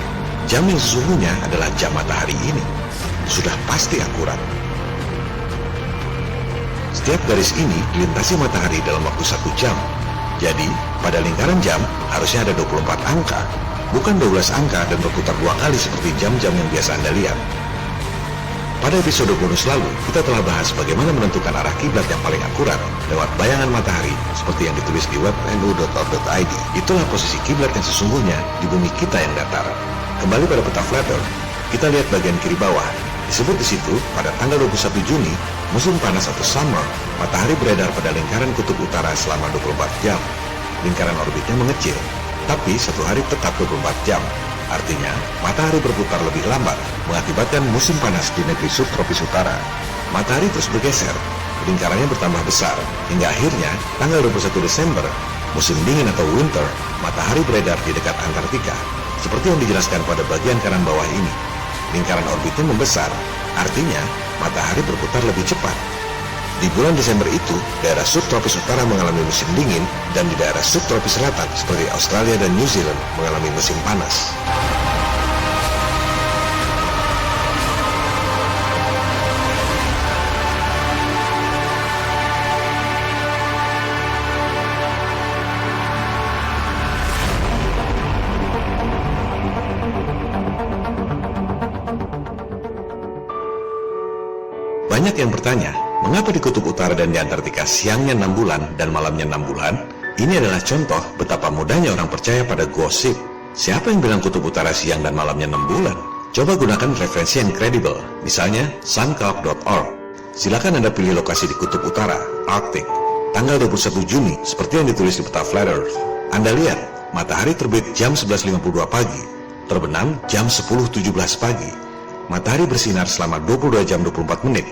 Jam yang sesungguhnya adalah jam matahari ini. Sudah pasti akurat. Setiap garis ini dilintasi matahari dalam waktu 1 jam. Jadi, pada lingkaran jam harusnya ada 24 angka, bukan 12 angka dan berputar 2 kali seperti jam-jam yang biasa Anda lihat. Pada episode bonus lalu, kita telah bahas bagaimana menentukan arah kiblat yang paling akurat lewat bayangan matahari seperti yang ditulis di web nu.org.id. Itulah posisi kiblat yang sesungguhnya di bumi kita yang datar. Kembali pada peta flat earth, kita lihat bagian kiri bawah. Disebut di situ, pada tanggal 21 Juni, musim panas atau summer, matahari beredar pada lingkaran kutub utara selama 24 jam. Lingkaran orbitnya mengecil, tapi satu hari tetap 24 jam. Artinya, matahari berputar lebih lambat, mengakibatkan musim panas di negeri subtropis utara. Matahari terus bergeser, lingkarannya bertambah besar, hingga akhirnya, tanggal 21 Desember, musim dingin atau winter, matahari beredar di dekat Antartika. Seperti yang dijelaskan pada bagian kanan bawah ini. Lingkaran orbitnya membesar, artinya, matahari berputar lebih cepat. Di bulan Desember itu, daerah subtropis utara mengalami musim dingin dan di daerah subtropis selatan seperti Australia dan New Zealand mengalami musim panas. Banyak yang bertanya, mengapa di kutub utara dan di Antartika siangnya 6 bulan dan malamnya 6 bulan? Ini adalah contoh betapa mudahnya orang percaya pada gosip. Siapa yang bilang kutub utara siang dan malamnya 6 bulan? Coba gunakan referensi yang kredibel, misalnya suncalc.org. Silakan Anda pilih lokasi di kutub utara, Arctic, tanggal 21 Juni, seperti yang ditulis di peta Flat Earth. Anda lihat, matahari terbit jam 11.52 pagi, terbenam jam 10.17 pagi. Matahari bersinar selama 22 jam 24 menit.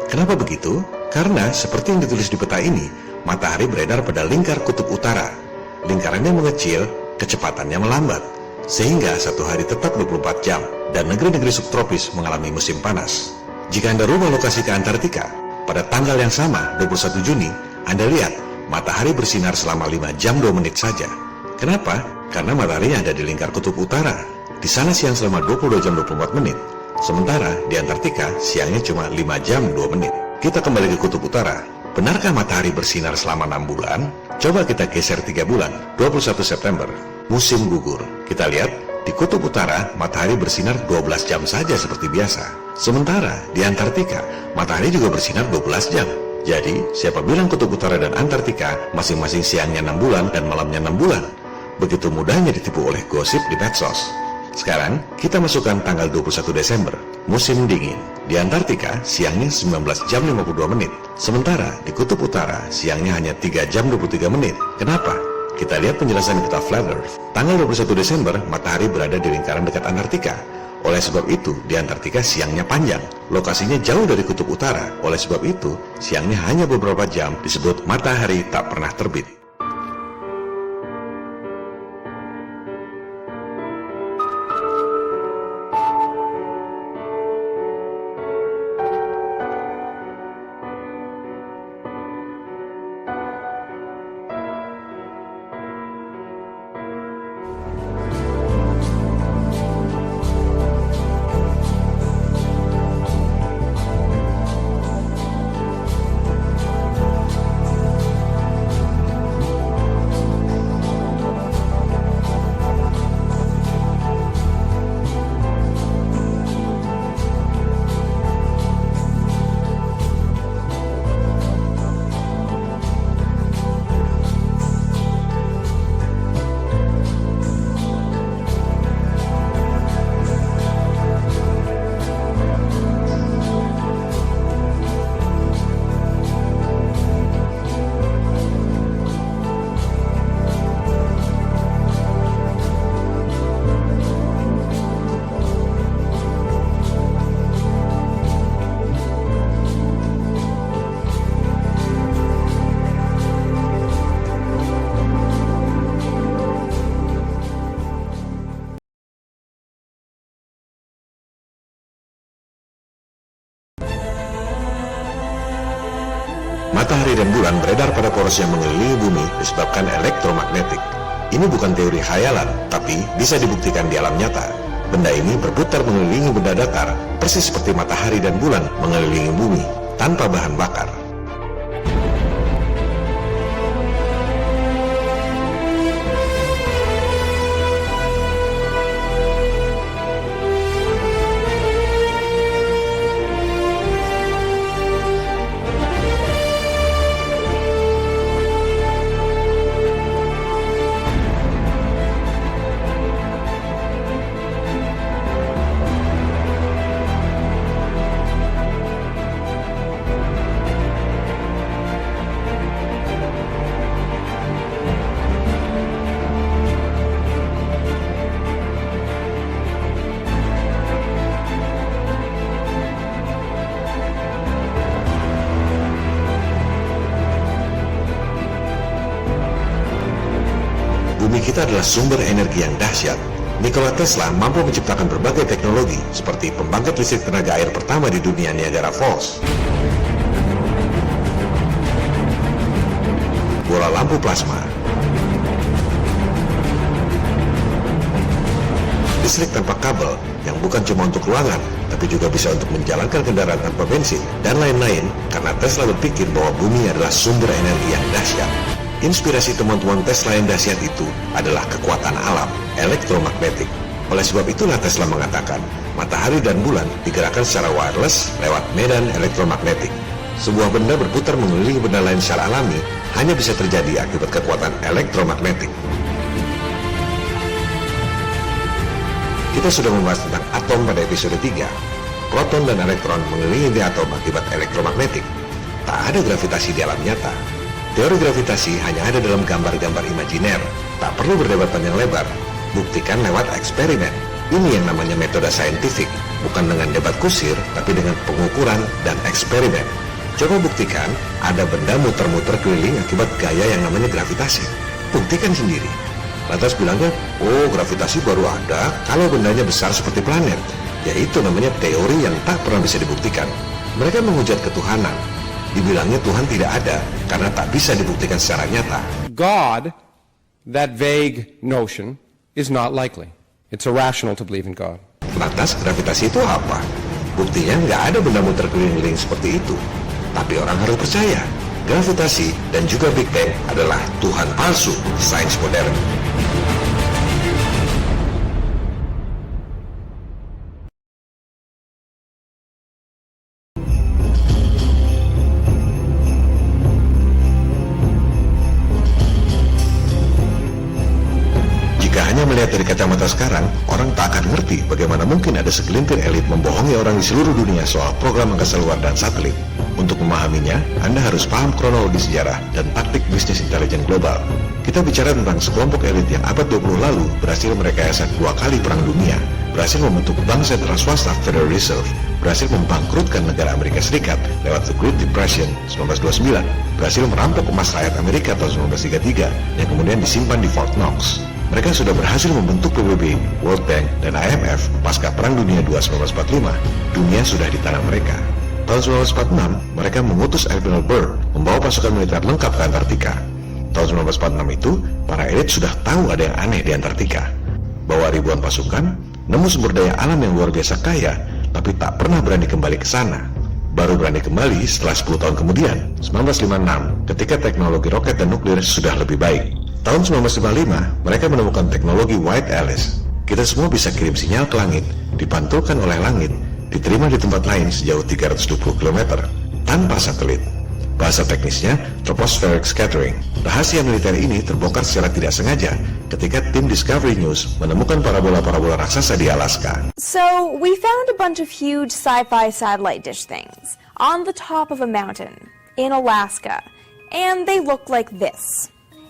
Kenapa begitu? Karena seperti yang ditulis di peta ini, matahari beredar pada lingkar kutub utara. Lingkarannya mengecil, kecepatannya melambat, sehingga satu hari tetap 24 jam, dan negeri-negeri subtropis mengalami musim panas. Jika Anda rubah lokasi ke Antartika, pada tanggal yang sama, 21 Juni, Anda lihat, matahari bersinar selama 5 jam 2 menit saja. Kenapa? Karena mataharinya ada di lingkar kutub utara. Di sana siang selama 22 jam 24 menit. Sementara di Antartika siangnya cuma 5 jam 2 menit. Kita kembali ke kutub utara. Benarkah matahari bersinar selama 6 bulan? Coba kita geser 3 bulan, 21 September, musim gugur. Kita lihat, di kutub utara matahari bersinar 12 jam saja seperti biasa. Sementara di Antartika, matahari juga bersinar 12 jam. Jadi, siapa bilang kutub utara dan Antartika masing-masing siangnya 6 bulan dan malamnya 6 bulan? Begitu mudahnya ditipu oleh gosip di medsos. Sekarang, kita masukkan tanggal 21 Desember, musim dingin. Di Antartika, siangnya 19 jam 52 menit. Sementara, di kutub utara, siangnya hanya 3 jam 23 menit. Kenapa? Kita lihat penjelasan di peta Flat Earth. Tanggal 21 Desember, matahari berada di lingkaran dekat Antartika. Oleh sebab itu, di Antartika siangnya panjang. Lokasinya jauh dari kutub utara. Oleh sebab itu, siangnya hanya beberapa jam, disebut matahari tak pernah terbit. Matahari dan bulan beredar pada poros yang mengelilingi bumi disebabkan elektromagnetik. Ini bukan teori khayalan, tapi bisa dibuktikan di alam nyata. Benda ini berputar mengelilingi benda datar, persis seperti matahari dan bulan mengelilingi bumi, tanpa bahan bakar. Langit adalah sumber energi yang dahsyat. Nikola Tesla mampu menciptakan berbagai teknologi seperti pembangkit listrik tenaga air pertama di dunia, Niagara Falls, bola lampu plasma, listrik tanpa kabel yang bukan cuma untuk ruangan, tapi juga bisa untuk menjalankan kendaraan tanpa bensin, dan lain-lain, karena Tesla berpikir bahwa bumi adalah sumber energi yang dahsyat. Inspirasi teman-teman Tesla yang dahsyat itu adalah kekuatan alam, elektromagnetik. Oleh sebab itulah Tesla mengatakan, matahari dan bulan digerakkan secara wireless lewat medan elektromagnetik. Sebuah benda berputar mengelilingi benda lain secara alami hanya bisa terjadi akibat kekuatan elektromagnetik. Kita sudah membahas tentang atom pada episode 3. Proton dan elektron mengelilingi atom akibat elektromagnetik. Tak ada gravitasi di alam nyata. Teori gravitasi hanya ada dalam gambar-gambar imajiner. Tak perlu berdebat panjang lebar. Buktikan lewat eksperimen. Ini yang namanya metode saintifik. Bukan dengan debat kusir, tapi dengan pengukuran dan eksperimen. Coba buktikan ada benda muter-muter keliling akibat gaya yang namanya gravitasi. Buktikan sendiri. Lantas bilangnya, oh gravitasi baru ada kalau bendanya besar seperti planet. Yaitu namanya teori yang tak pernah bisa dibuktikan. Mereka menghujat ketuhanan. Dibilangnya Tuhan tidak ada karena tak bisa dibuktikan secara nyata. God, that vague notion, is not likely. It's irrational to believe in God. Lantas gravitasi itu apa? Buktinya nggak ada benda muter keliling seperti itu. Tapi orang harus percaya, gravitasi dan juga Big Bang adalah Tuhan palsu sains modern. Melihat dari kacamata sekarang, orang tak akan ngerti bagaimana mungkin ada segelintir elit membohongi orang di seluruh dunia soal program angkasa luar dan satelit. Untuk memahaminya, Anda harus paham kronologi sejarah dan taktik bisnis intelijen global. Kita bicara tentang sekelompok elit yang abad 20 lalu berhasil merekayasa 2 kali perang dunia, berhasil membentuk bank sentral swasta Federal Reserve, berhasil membangkrutkan negara Amerika Serikat lewat The Great Depression 1929, berhasil merampok emas rakyat Amerika tahun 1933 yang kemudian disimpan di Fort Knox. Mereka sudah berhasil membentuk PBB, World Bank, dan IMF pasca Perang Dunia II 1945. Dunia sudah di tangan mereka. Tahun 1946, mereka mengutus Admiral Byrd membawa pasukan militer lengkap ke Antartika. Tahun 1946 itu, para elit sudah tahu ada yang aneh di Antartika. Bawa ribuan pasukan, nemu sumber daya alam yang luar biasa kaya, tapi tak pernah berani kembali ke sana. Baru berani kembali setelah 10 tahun kemudian, 1956, ketika teknologi roket dan nuklir sudah lebih baik. Tahun 1955, mereka menemukan teknologi White Alice. Kita semua bisa kirim sinyal ke langit, dipantulkan oleh langit, diterima di tempat lain sejauh 320 km, tanpa satelit. Bahasa teknisnya, tropospheric scattering. Rahasia militer ini terbongkar secara tidak sengaja ketika tim Discovery News menemukan parabola-parabola raksasa di Alaska. So, we found a bunch of huge sci-fi satellite dish things on the top of a mountain in Alaska, and they look like this.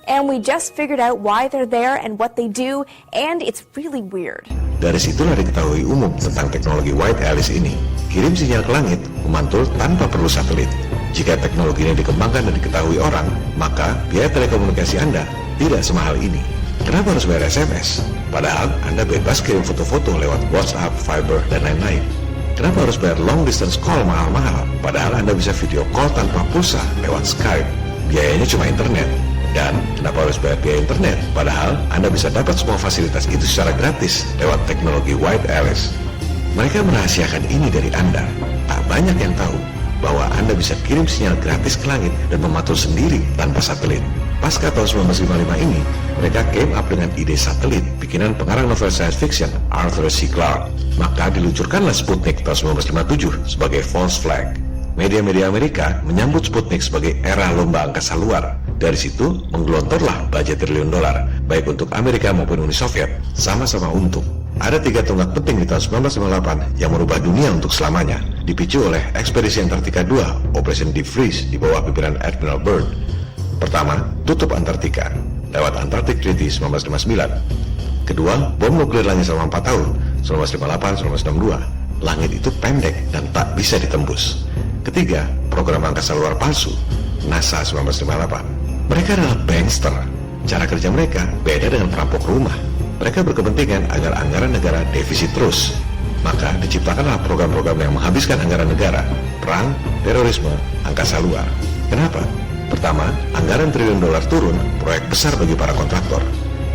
And we just figured out why they're there and what they do, and it's really weird. Dari situlah diketahui umum tentang teknologi White Alice ini. Kirim sinyal ke langit, memantul tanpa perlu satelit. Jika teknologi ini dikembangkan dan diketahui orang, maka biaya telekomunikasi Anda tidak semahal ini. Kenapa harus bayar SMS? Padahal Anda bebas kirim foto-foto lewat WhatsApp, Viber, dan lain-lain. Kenapa harus bayar long distance call mahal-mahal? Padahal Anda bisa video call tanpa pulsa lewat Skype. Biayanya cuma internet. Dan kenapa harus bayar biaya internet? Padahal Anda bisa dapat semua fasilitas itu secara gratis lewat teknologi White Alice. Mereka merahasiakan ini dari Anda. Tak banyak yang tahu bahwa Anda bisa kirim sinyal gratis ke langit dan memantau sendiri tanpa satelit. Pasca tahun 1955 ini, mereka came up dengan ide satelit bikinan pengarang novel science fiction Arthur C. Clarke. Maka diluncurkanlah Sputnik tahun 1957 sebagai false flag. Media-media Amerika menyambut Sputnik sebagai era lomba angkasa luar. Dari situ menggelontorlah budget triliun dolar, baik untuk Amerika maupun Uni Soviet, sama-sama untung. Ada 3 tonggak penting di tahun 1998 yang merubah dunia untuk selamanya, dipicu oleh ekspedisi Antartika II, Operation Deep Freeze di bawah pimpinan Admiral Byrd. Pertama, tutup Antartika lewat Antarctic Treaty 1959. Kedua, bom nuklir langit selama 4 tahun, 1958-1962. Langit itu pendek dan tak bisa ditembus. Ketiga, program angkasa luar palsu, NASA 1958. Mereka adalah bankster. Cara kerja mereka beda dengan perampok rumah. Mereka berkepentingan agar anggaran negara defisit terus. Maka diciptakanlah program-program yang menghabiskan anggaran negara, perang, terorisme, angkasa luar. Kenapa? Pertama, anggaran triliun dolar turun, proyek besar bagi para kontraktor.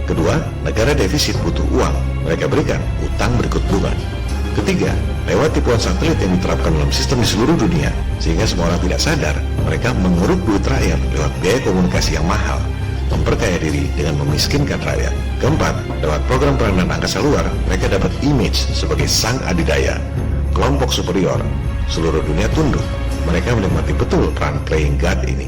Kedua, negara defisit butuh uang, mereka berikan utang berikut bunga. Ketiga, lewat tipuan satelit yang diterapkan dalam sistem di seluruh dunia, sehingga semua orang tidak sadar, mereka menguruk duit rakyat lewat biaya komunikasi yang mahal, memperkaya diri dengan memiskinkan rakyat. Keempat, lewat program perang dan angkasa luar, mereka dapat image sebagai sang adidaya, kelompok superior. Seluruh dunia tunduk, mereka menikmati betul peran playing God ini.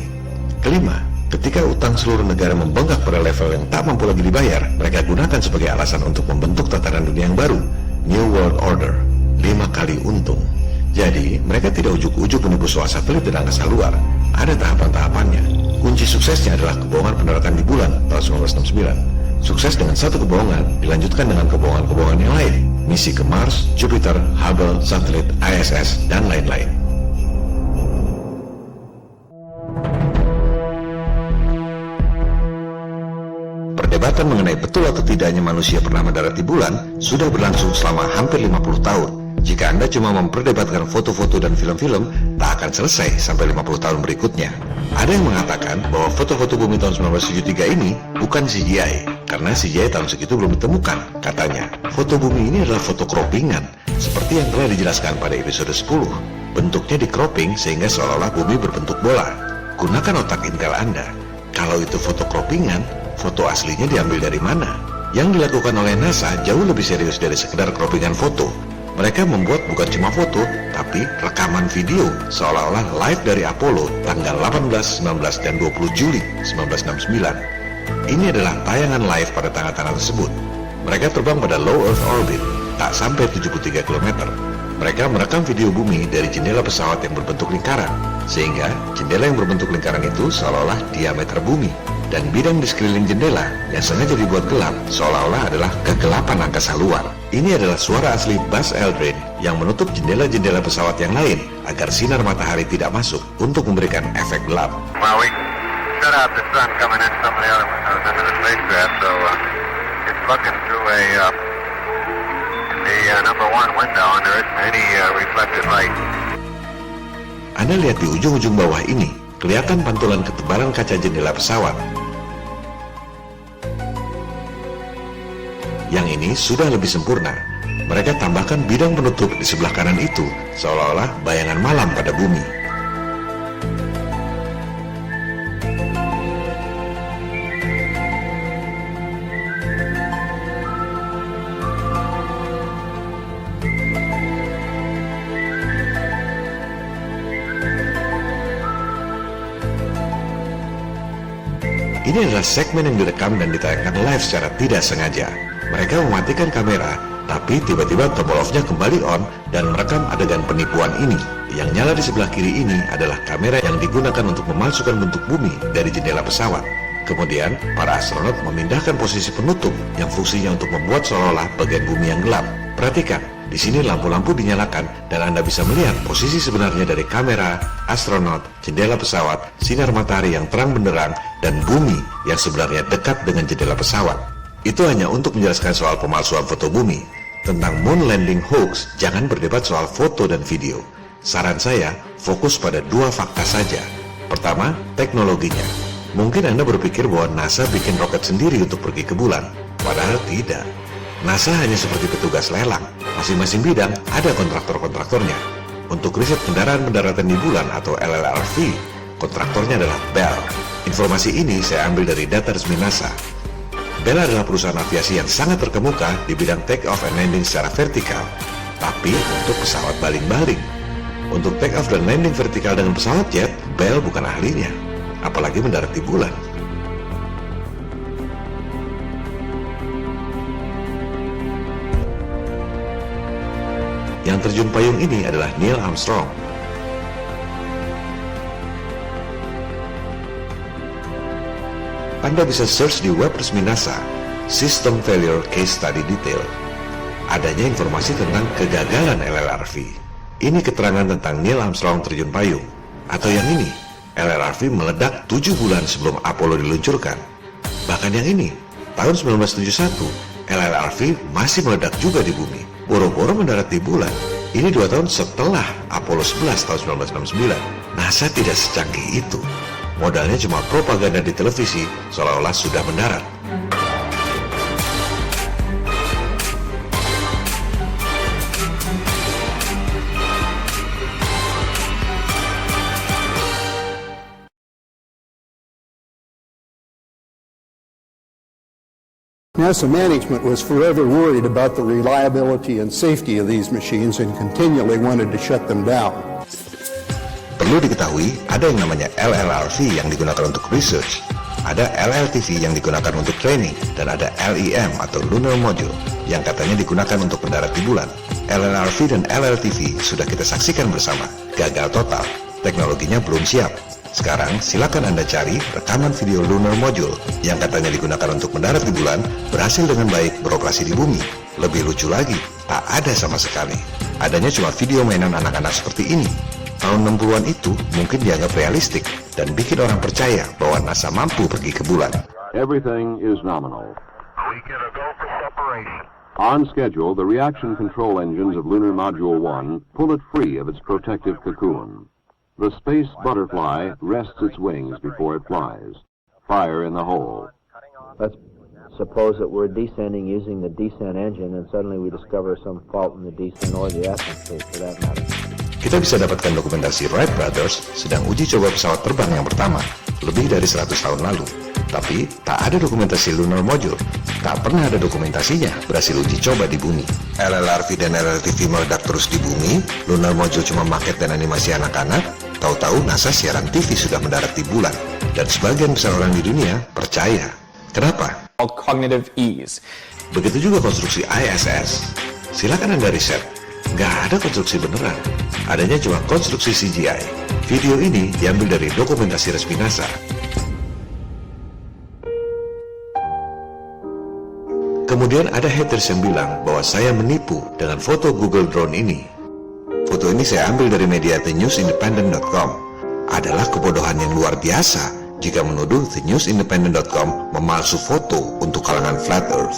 Kelima, ketika utang seluruh negara membengkak pada level yang tak mampu lagi dibayar, mereka gunakan sebagai alasan untuk membentuk tatanan dunia yang baru, New World Order, 5 kali untung. Jadi, mereka tidak ujuk-ujuk menipu soal satelit dan angkasa luar. Ada tahapan-tahapannya. Kunci suksesnya adalah kebohongan pendaratan di bulan tahun 1969. Sukses dengan satu kebohongan dilanjutkan dengan kebohongan-kebohongan yang lain. Misi ke Mars, Jupiter, Hubble, satelit, ISS, dan lain-lain. Perdebatan mengenai betul atau tidaknya manusia pernah mendarat di bulan sudah berlangsung selama hampir 50 tahun. Jika Anda cuma memperdebatkan foto-foto dan film-film, tak akan selesai sampai 50 tahun berikutnya. Ada yang mengatakan bahwa foto-foto bumi tahun 1973 ini bukan CGI, karena CGI tahun segitu belum ditemukan. Katanya, foto bumi ini adalah foto croppingan, seperti yang telah dijelaskan pada episode 10. Bentuknya di cropping sehingga seolah-olah bumi berbentuk bola. Gunakan otak intel Anda. Kalau itu foto croppingan, foto aslinya diambil dari mana? Yang dilakukan oleh NASA jauh lebih serius dari sekedar croppingan foto. Mereka membuat bukan cuma foto, tapi rekaman video seolah-olah live dari Apollo tanggal 18, 19, dan 20 Juli 1969. Ini adalah tayangan live pada tanggal-tanggal tersebut. Mereka terbang pada low Earth orbit, tak sampai 73 km. Mereka merekam video bumi dari jendela pesawat yang berbentuk lingkaran, sehingga jendela yang berbentuk lingkaran itu seolah-olah diameter bumi. Dan bidang di sekeliling jendela yang sengaja dibuat gelap seolah-olah adalah kegelapan angkasa luar. Ini adalah suara asli Buzz Aldrin yang menutup jendela-jendela pesawat yang lain agar sinar matahari tidak masuk untuk memberikan efek gelap. Well, we shut out the sun coming in some of the other windows into the spacecraft, so it's looking through the number one window, and there isn't any reflected light. Anda lihat di ujung-ujung bawah ini, kelihatan pantulan ketebalan kaca jendela pesawat. Yang ini sudah lebih sempurna. Mereka tambahkan bidang penutup di sebelah kanan itu, seolah-olah bayangan malam pada bumi. Ini adalah segmen yang direkam dan ditayangkan live secara tidak sengaja. Mereka mematikan kamera, tapi tiba-tiba tombol off-nya kembali on dan merekam adegan penipuan ini. Yang nyala di sebelah kiri ini adalah kamera yang digunakan untuk memalsukan bentuk bumi dari jendela pesawat. Kemudian, para astronot memindahkan posisi penutup yang fungsinya untuk membuat seolah-olah bagian bumi yang gelap. Perhatikan, di sini lampu-lampu dinyalakan dan Anda bisa melihat posisi sebenarnya dari kamera, astronot, jendela pesawat, sinar matahari yang terang benderang, dan bumi yang sebenarnya dekat dengan jendela pesawat. Itu hanya untuk menjelaskan soal pemalsuan foto bumi. Tentang moon landing hoax, jangan berdebat soal foto dan video. Saran saya, fokus pada 2 fakta saja. Pertama, teknologinya. Mungkin Anda berpikir bahwa NASA bikin roket sendiri untuk pergi ke bulan. Padahal tidak. NASA hanya seperti petugas lelang. Masing-masing bidang ada kontraktor-kontraktornya. Untuk riset kendaraan pendaratan di bulan atau LLRV, kontraktornya adalah Bell. Informasi ini saya ambil dari data resmi NASA. Bell adalah perusahaan aviasi yang sangat terkemuka di bidang take off and landing secara vertikal, tapi untuk pesawat baling-baling. Untuk take off dan landing vertikal dengan pesawat jet, Bell bukan ahlinya, apalagi mendarat di bulan. Yang terjun payung ini adalah Neil Armstrong. Anda bisa search di web resmi NASA, System Failure Case Study Detail. Adanya informasi tentang kegagalan LLRV. Ini keterangan tentang Neil Armstrong terjun payung. Atau yang ini, LLRV meledak 7 bulan sebelum Apollo diluncurkan. Bahkan yang ini, tahun 1971, LLRV masih meledak juga di bumi. Boro-boro mendarat di bulan. Ini 2 tahun setelah Apollo 11 tahun 1969. NASA tidak secanggih itu. Modalnya cuma propaganda di televisi, seolah-olah sudah mendarat. NASA management was forever worried about the reliability and safety of these machines and continually wanted to shut them down. Perlu diketahui, ada yang namanya LLRV yang digunakan untuk research, ada LLTV yang digunakan untuk training, dan ada LEM atau Lunar Module yang katanya digunakan untuk mendarat di bulan. LLRV dan LLTV sudah kita saksikan bersama, gagal total, teknologinya belum siap. Sekarang silakan Anda cari rekaman video Lunar Module yang katanya digunakan untuk mendarat di bulan berhasil dengan baik beroperasi di bumi. Lebih lucu lagi, tak ada sama sekali. Adanya cuma video mainan anak-anak seperti ini. Tahun 60-an itu mungkin dianggap realistik dan bikin orang percaya bahwa NASA mampu pergi ke bulan. Everything is nominal. On schedule, the reaction control engines of Lunar Module 1 pull it free of its protective cocoon. The space butterfly rests its wings before it flies. Fire in the hole. Let's suppose that we're descending using the descent engine and suddenly we discover some fault in the descent or the ascent state for that matter. Kita bisa dapatkan dokumentasi Wright Brothers sedang uji coba pesawat terbang yang pertama lebih dari 100 tahun lalu. Tapi tak ada dokumentasi Lunar Module. Tak pernah ada dokumentasinya berhasil uji coba di bumi. LLRV dan LLTV meledak terus di bumi. Lunar Module cuma maket dan animasi anak-anak. Tahu-tahu NASA siaran TV sudah mendarat di bulan. Dan sebagian besar orang di dunia percaya. Kenapa? Cognitive ease. Begitu juga konstruksi ISS. Silakan Anda riset. Nggak ada konstruksi beneran. Adanya cuma konstruksi CGI. Video ini diambil dari dokumentasi resmi NASA. Kemudian ada haters yang bilang bahwa saya menipu dengan foto Google Drone ini. Foto ini saya ambil dari media thenewsindependent.com. Adalah kebodohan yang luar biasa jika menuduh thenewsindependent.com memalsu foto untuk kalangan Flat Earth.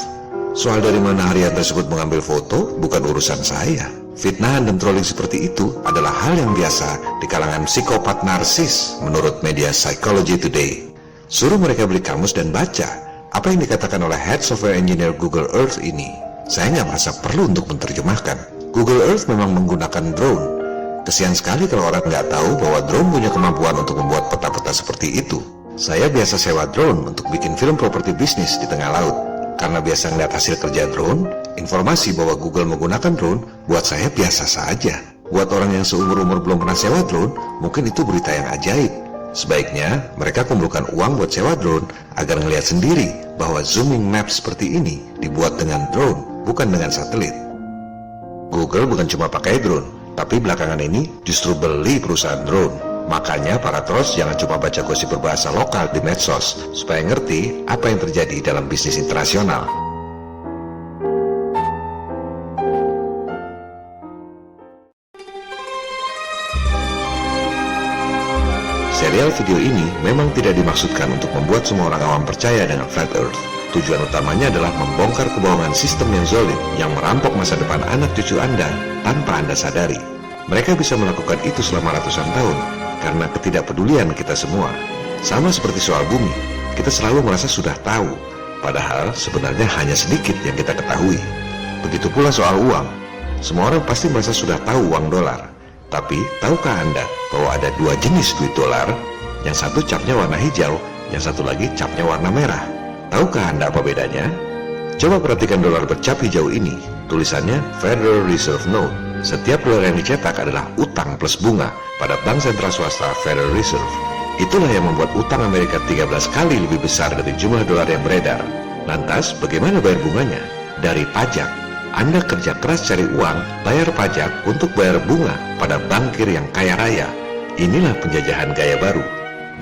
Soal dari mana harian tersebut mengambil foto bukan urusan saya. Fitnahan dan trolling seperti itu adalah hal yang biasa di kalangan psikopat narsis menurut media Psychology Today. Suruh mereka beli kamus dan baca apa yang dikatakan oleh Head Software Engineer Google Earth ini. Saya nggak merasa perlu untuk menerjemahkan. Google Earth memang menggunakan drone. Kesian sekali kalau orang nggak tahu bahwa drone punya kemampuan untuk membuat peta-peta seperti itu. Saya biasa sewa drone untuk bikin film properti bisnis di tengah laut. Karena biasa ngeliat hasil kerja drone, informasi bahwa Google menggunakan drone buat saya biasa saja. Buat orang yang seumur-umur belum pernah sewa drone, mungkin itu berita yang ajaib. Sebaiknya mereka kumpulkan uang buat sewa drone agar ngelihat sendiri bahwa zooming map seperti ini dibuat dengan drone, bukan dengan satelit. Google bukan cuma pakai drone, tapi belakangan ini justru beli perusahaan drone. Makanya para trolls jangan cuma baca gosip berbahasa lokal di medsos, supaya ngerti apa yang terjadi dalam bisnis internasional. Serial video ini memang tidak dimaksudkan untuk membuat semua orang awam percaya dengan Flat Earth. Tujuan utamanya adalah membongkar kebohongan sistem yang zalim yang merampok masa depan anak cucu Anda tanpa Anda sadari. Mereka bisa melakukan itu selama ratusan tahun karena ketidakpedulian kita semua. Sama seperti soal bumi, kita selalu merasa sudah tahu, padahal sebenarnya hanya sedikit yang kita ketahui. Begitu pula soal uang. Semua orang pasti merasa sudah tahu uang dolar. Tapi, tahukah Anda bahwa ada dua jenis duit dolar? Yang satu capnya warna hijau, yang satu lagi capnya warna merah. Tahukah Anda apa bedanya? Coba perhatikan dolar bercap hijau ini. Tulisannya Federal Reserve Note. Setiap dolar yang dicetak adalah utang plus bunga pada bank sentral swasta Federal Reserve. Itulah yang membuat utang Amerika 13 kali lebih besar dari jumlah dolar yang beredar. Lantas, bagaimana bayar bunganya? Dari pajak. Anda kerja keras cari uang, bayar pajak untuk bayar bunga pada bankir yang kaya raya. Inilah penjajahan gaya baru.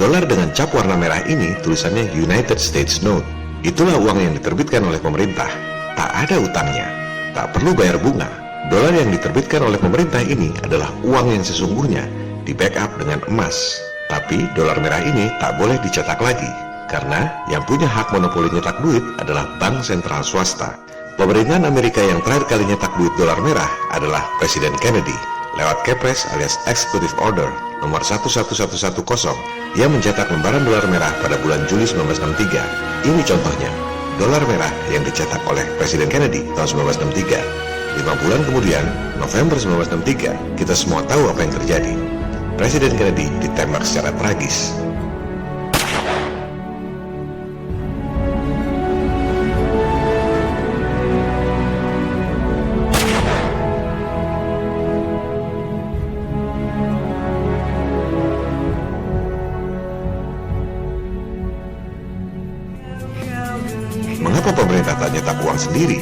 Dolar dengan cap warna merah ini tulisannya United States Note. Itulah uang yang diterbitkan oleh pemerintah. Tak ada utangnya, tak perlu bayar bunga. Dolar yang diterbitkan oleh pemerintah ini adalah uang yang sesungguhnya, di backup dengan emas. Tapi dolar merah ini tak boleh dicetak lagi, Karena yang punya hak monopoli nyetak duit adalah bank sentral swasta. Pemerintahan Amerika yang terakhir kali nyetak duit dolar merah adalah Presiden Kennedy lewat Kepres alias Executive Order nomor 11110 yang mencetak lembaran dolar merah pada bulan Juli 1963. Ini contohnya, dolar merah yang dicetak oleh Presiden Kennedy tahun 1963. 5 bulan kemudian, November 1963, kita semua tahu apa yang terjadi. Presiden Kennedy ditembak secara tragis. Mengapa pemerintah tak nyetak uang sendiri?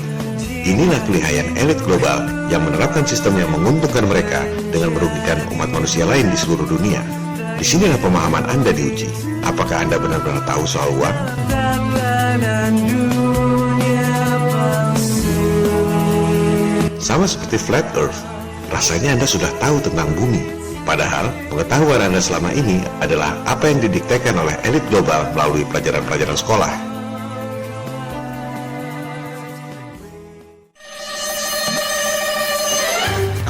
Inilah kelihayan elit global yang menerapkan sistem yang menguntungkan mereka dengan merugikan umat manusia lain di seluruh dunia. Disinilah pemahaman Anda diuji. Apakah Anda benar-benar tahu soal uang? Sama seperti flat earth, rasanya Anda sudah tahu tentang bumi. Padahal, pengetahuan Anda selama ini adalah apa yang didiktekan oleh elit global melalui pelajaran-pelajaran sekolah.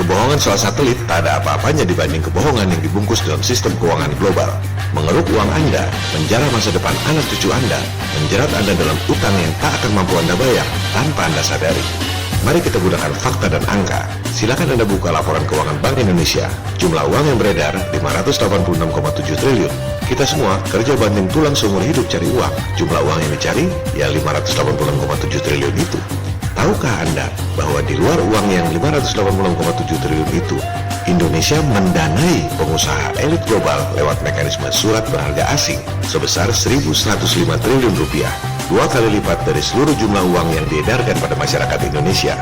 Kebohongan soal satelit tak ada apa-apanya dibanding kebohongan yang dibungkus dalam sistem keuangan global. Mengeruk uang Anda, menjara masa depan anak cucu Anda, menjerat Anda dalam utang yang tak akan mampu Anda bayar tanpa Anda sadari. Mari kita gunakan fakta dan angka. Silakan Anda buka laporan keuangan Bank Indonesia. Jumlah uang yang beredar 586,7 triliun. Kita semua kerja banting tulang seumur hidup cari uang. Jumlah uang yang dicari ya 586,7 triliun itu. Tahukah Anda bahwa di luar uang yang 586,7 triliun itu, Indonesia mendanai pengusaha elit global lewat mekanisme surat berharga asing sebesar 1.105 triliun rupiah, 2 kali lipat dari seluruh jumlah uang yang diedarkan pada masyarakat Indonesia.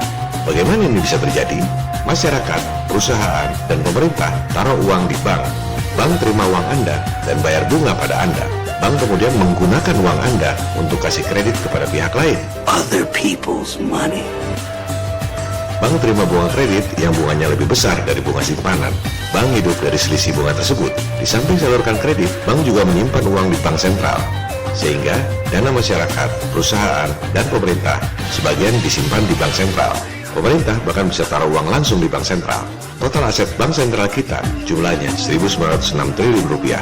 Bagaimana ini bisa terjadi? Masyarakat, perusahaan, dan pemerintah taruh uang di bank. Bank terima uang Anda dan bayar bunga pada Anda. Bank kemudian menggunakan uang Anda untuk kasih kredit kepada pihak lain. Other people's money. Bank terima bunga kredit yang bunganya lebih besar dari bunga simpanan. Bank hidup dari selisih bunga tersebut. Di samping salurkan kredit, bank juga menyimpan uang di bank sentral. Sehingga dana masyarakat, perusahaan, dan pemerintah sebagian disimpan di bank sentral. Pemerintah bahkan bisa taruh uang langsung di bank sentral. Total aset bank sentral kita jumlahnya 1.906 triliun rupiah.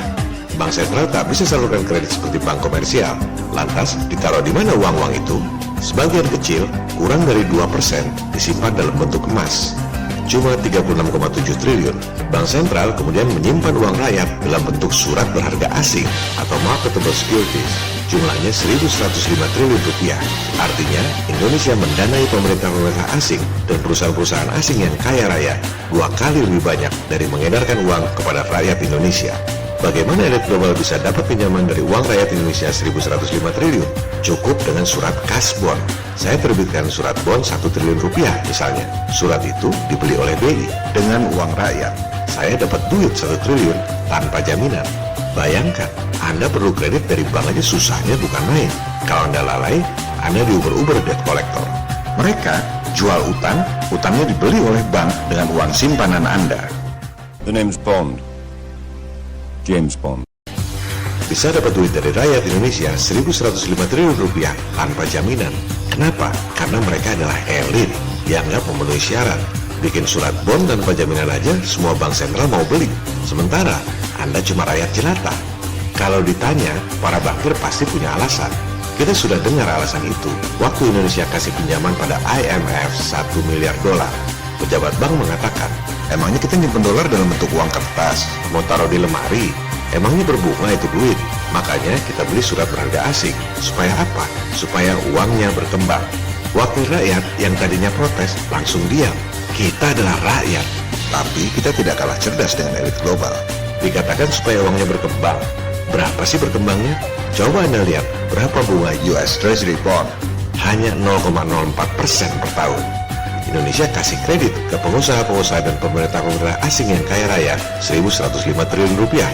Bank sentral tak bisa salurkan kredit seperti bank komersial. Lantas, ditaruh di mana uang-uang itu? Sebagian kecil, kurang dari 2%, disimpan dalam bentuk emas. Cuma 36,7 triliun. Bank sentral kemudian menyimpan uang rakyat dalam bentuk surat berharga asing atau marketable securities. Jumlahnya 1.105 triliun rupiah. Artinya, Indonesia mendanai pemerintah-pemerintah asing dan perusahaan-perusahaan asing yang kaya raya 2 kali lebih banyak dari mengedarkan uang kepada rakyat Indonesia. Bagaimana elit global bisa dapat pinjaman dari uang rakyat Indonesia 1.105 triliun? Cukup dengan surat kas bond. Saya terbitkan surat bond 1 triliun rupiah misalnya. Surat itu dibeli oleh BI dengan uang rakyat. Saya dapat duit 1 triliun tanpa jaminan. Bayangkan, Anda perlu kredit dari bank aja susahnya bukan main. Kalau Anda lalai, Anda diuber-uber debt collector. Mereka jual utang, utangnya dibeli oleh bank dengan uang simpanan Anda. The name's Bond. James Bond. Bisa dapat duit dari rakyat Indonesia 1.105 triliun rupiah tanpa jaminan. Kenapa? Karena mereka adalah elit yang nggak memenuhi syarat. Bikin surat bond tanpa jaminan aja semua bank sentral mau beli. Sementara Anda cuma rakyat jelata. Kalau ditanya, para bankir pasti punya alasan. Kita sudah dengar alasan itu waktu Indonesia kasih pinjaman pada IMF 1 miliar dolar. Pejabat bank mengatakan, emangnya kita nyimpen dolar dalam bentuk uang kertas, mau taruh di lemari? Emangnya berbunga itu duit? Makanya kita beli surat berharga asing. Supaya apa? Supaya uangnya berkembang. Wakil rakyat yang tadinya protes langsung diam. Kita adalah rakyat, tapi kita tidak kalah cerdas dengan elit global. Dikatakan supaya uangnya berkembang. Berapa sih berkembangnya? Coba Anda lihat berapa bunga US Treasury Bond. Hanya 0,04% per tahun. Indonesia kasih kredit ke pengusaha-pengusaha dan pemerintah-pemerintah asing yang kaya raya 1.105 triliun rupiah.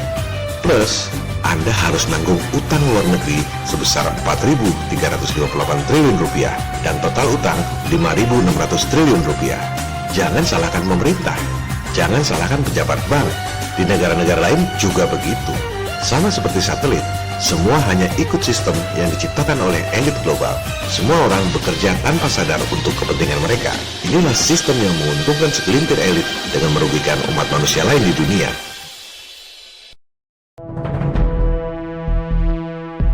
Plus, Anda harus nanggung utang luar negeri sebesar 4.358 triliun rupiah dan total utang 5.600 triliun rupiah. Jangan salahkan pemerintah, jangan salahkan pejabat bank. Di negara-negara lain juga begitu. Sama seperti satelit, Semua hanya ikut sistem yang diciptakan oleh elit global. Semua orang bekerja tanpa sadar untuk kepentingan mereka. Inilah sistem yang menguntungkan segelintir elit dengan merugikan umat manusia lain di dunia.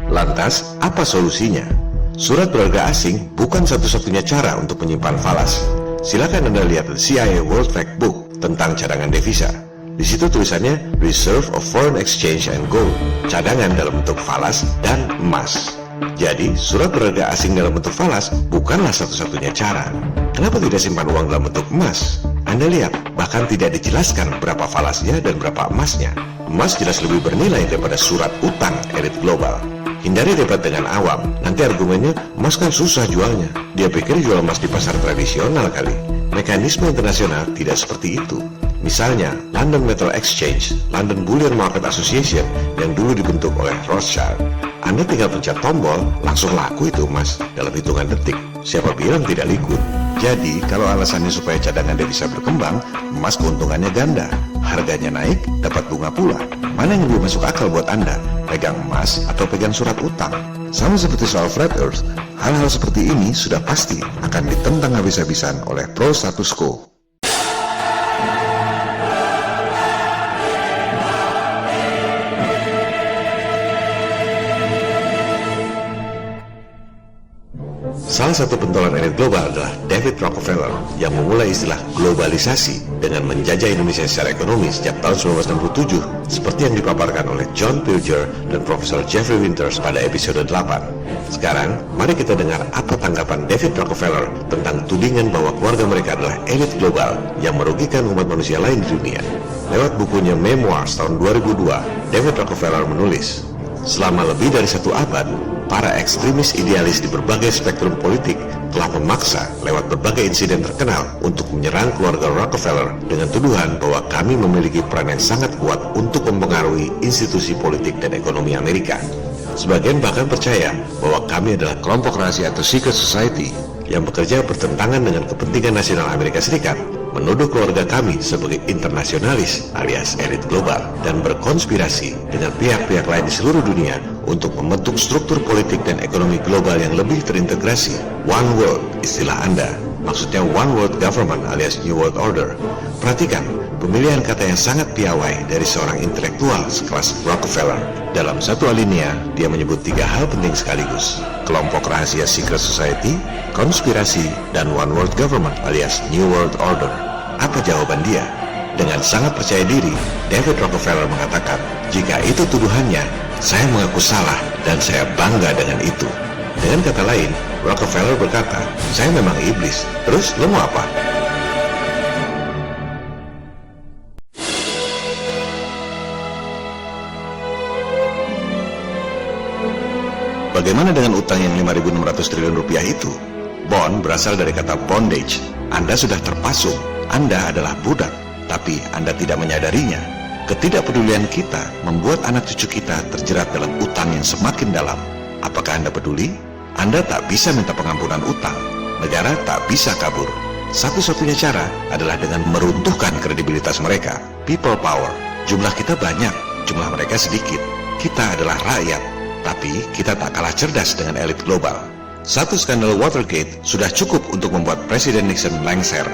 Lantas, apa solusinya? Surat berharga asing bukan satu-satunya cara untuk menyimpan falas. Silakan Anda lihat The CIA World Fact Book tentang cadangan devisa. Di situ tulisannya Reserve of Foreign Exchange and Gold, cadangan dalam bentuk falas dan emas. Jadi, surat berharga asing dalam bentuk falas bukanlah satu-satunya cara. Kenapa tidak simpan uang dalam bentuk emas? Anda lihat, bahkan tidak dijelaskan berapa falasnya dan berapa emasnya. Emas jelas lebih bernilai daripada surat utang elit global. Hindari debat dengan awam, nanti argumennya emas kan susah jualnya. Dia pikir jual emas di pasar tradisional kali. Mekanisme internasional tidak seperti itu. Misalnya, London Metal Exchange, London Bullion Market Association yang dulu dibentuk oleh Rothschild. Anda tinggal pencet tombol, langsung laku itu emas dalam hitungan detik. Siapa bilang tidak liquid? Jadi, kalau alasannya supaya cadangan devisa berkembang, emas keuntungannya ganda. Harganya naik, dapat bunga pula. Mana yang lebih masuk akal buat Anda? Pegang emas atau pegang surat utang? Sama seperti soal flat earth, hal-hal seperti ini sudah pasti akan ditentang habis-habisan oleh pro status quo. Salah satu pentolan elit global adalah David Rockefeller yang memulai istilah globalisasi dengan menjajah Indonesia secara ekonomi sejak tahun 1967 seperti yang dipaparkan oleh John Pilger dan Profesor Jeffrey Winters pada episode 8. Sekarang, mari kita dengar apa tanggapan David Rockefeller tentang tudingan bahwa keluarga mereka adalah elit global yang merugikan umat manusia lain di dunia. Lewat bukunya Memoirs tahun 2002, David Rockefeller menulis, selama lebih dari 1 abad, para ekstremis idealis di berbagai spektrum politik telah memaksa lewat berbagai insiden terkenal untuk menyerang keluarga Rockefeller dengan tuduhan bahwa kami memiliki peran yang sangat kuat untuk mempengaruhi institusi politik dan ekonomi Amerika. Sebagian bahkan percaya bahwa kami adalah kelompok rahasia atau secret society yang bekerja bertentangan dengan kepentingan nasional Amerika Serikat, menuduh keluarga kami sebagai internasionalis alias elit global dan berkonspirasi dengan pihak-pihak lain di seluruh dunia untuk membentuk struktur politik dan ekonomi global yang lebih terintegrasi. One World, istilah Anda, maksudnya One World Government alias New World Order. Perhatikan, pemilihan kata yang sangat piawai dari seorang intelektual sekelas Rockefeller. Dalam satu alinea, dia menyebut 3 hal penting sekaligus: kelompok rahasia secret society, konspirasi, dan One World Government alias New World Order. Apa jawaban dia? Dengan sangat percaya diri, David Rockefeller mengatakan, jika itu tuduhannya, saya mengaku salah dan saya bangga dengan itu. Dengan kata lain, Rockefeller berkata, saya memang iblis, terus lo mau apa? Bagaimana dengan utang yang 5.600 triliun rupiah itu? Bond berasal dari kata bondage. Anda sudah terpasung, Anda adalah budak, tapi Anda tidak menyadarinya. Ketidakpedulian kita membuat anak cucu kita terjerat dalam utang yang semakin dalam. Apakah Anda peduli? Anda tak bisa minta pengampunan utang. Negara tak bisa kabur. Satu-satunya cara adalah dengan meruntuhkan kredibilitas mereka. People power. Jumlah kita banyak, jumlah mereka sedikit. Kita adalah rakyat, tapi kita tak kalah cerdas dengan elit global. Satu skandal Watergate sudah cukup untuk membuat Presiden Nixon lengser.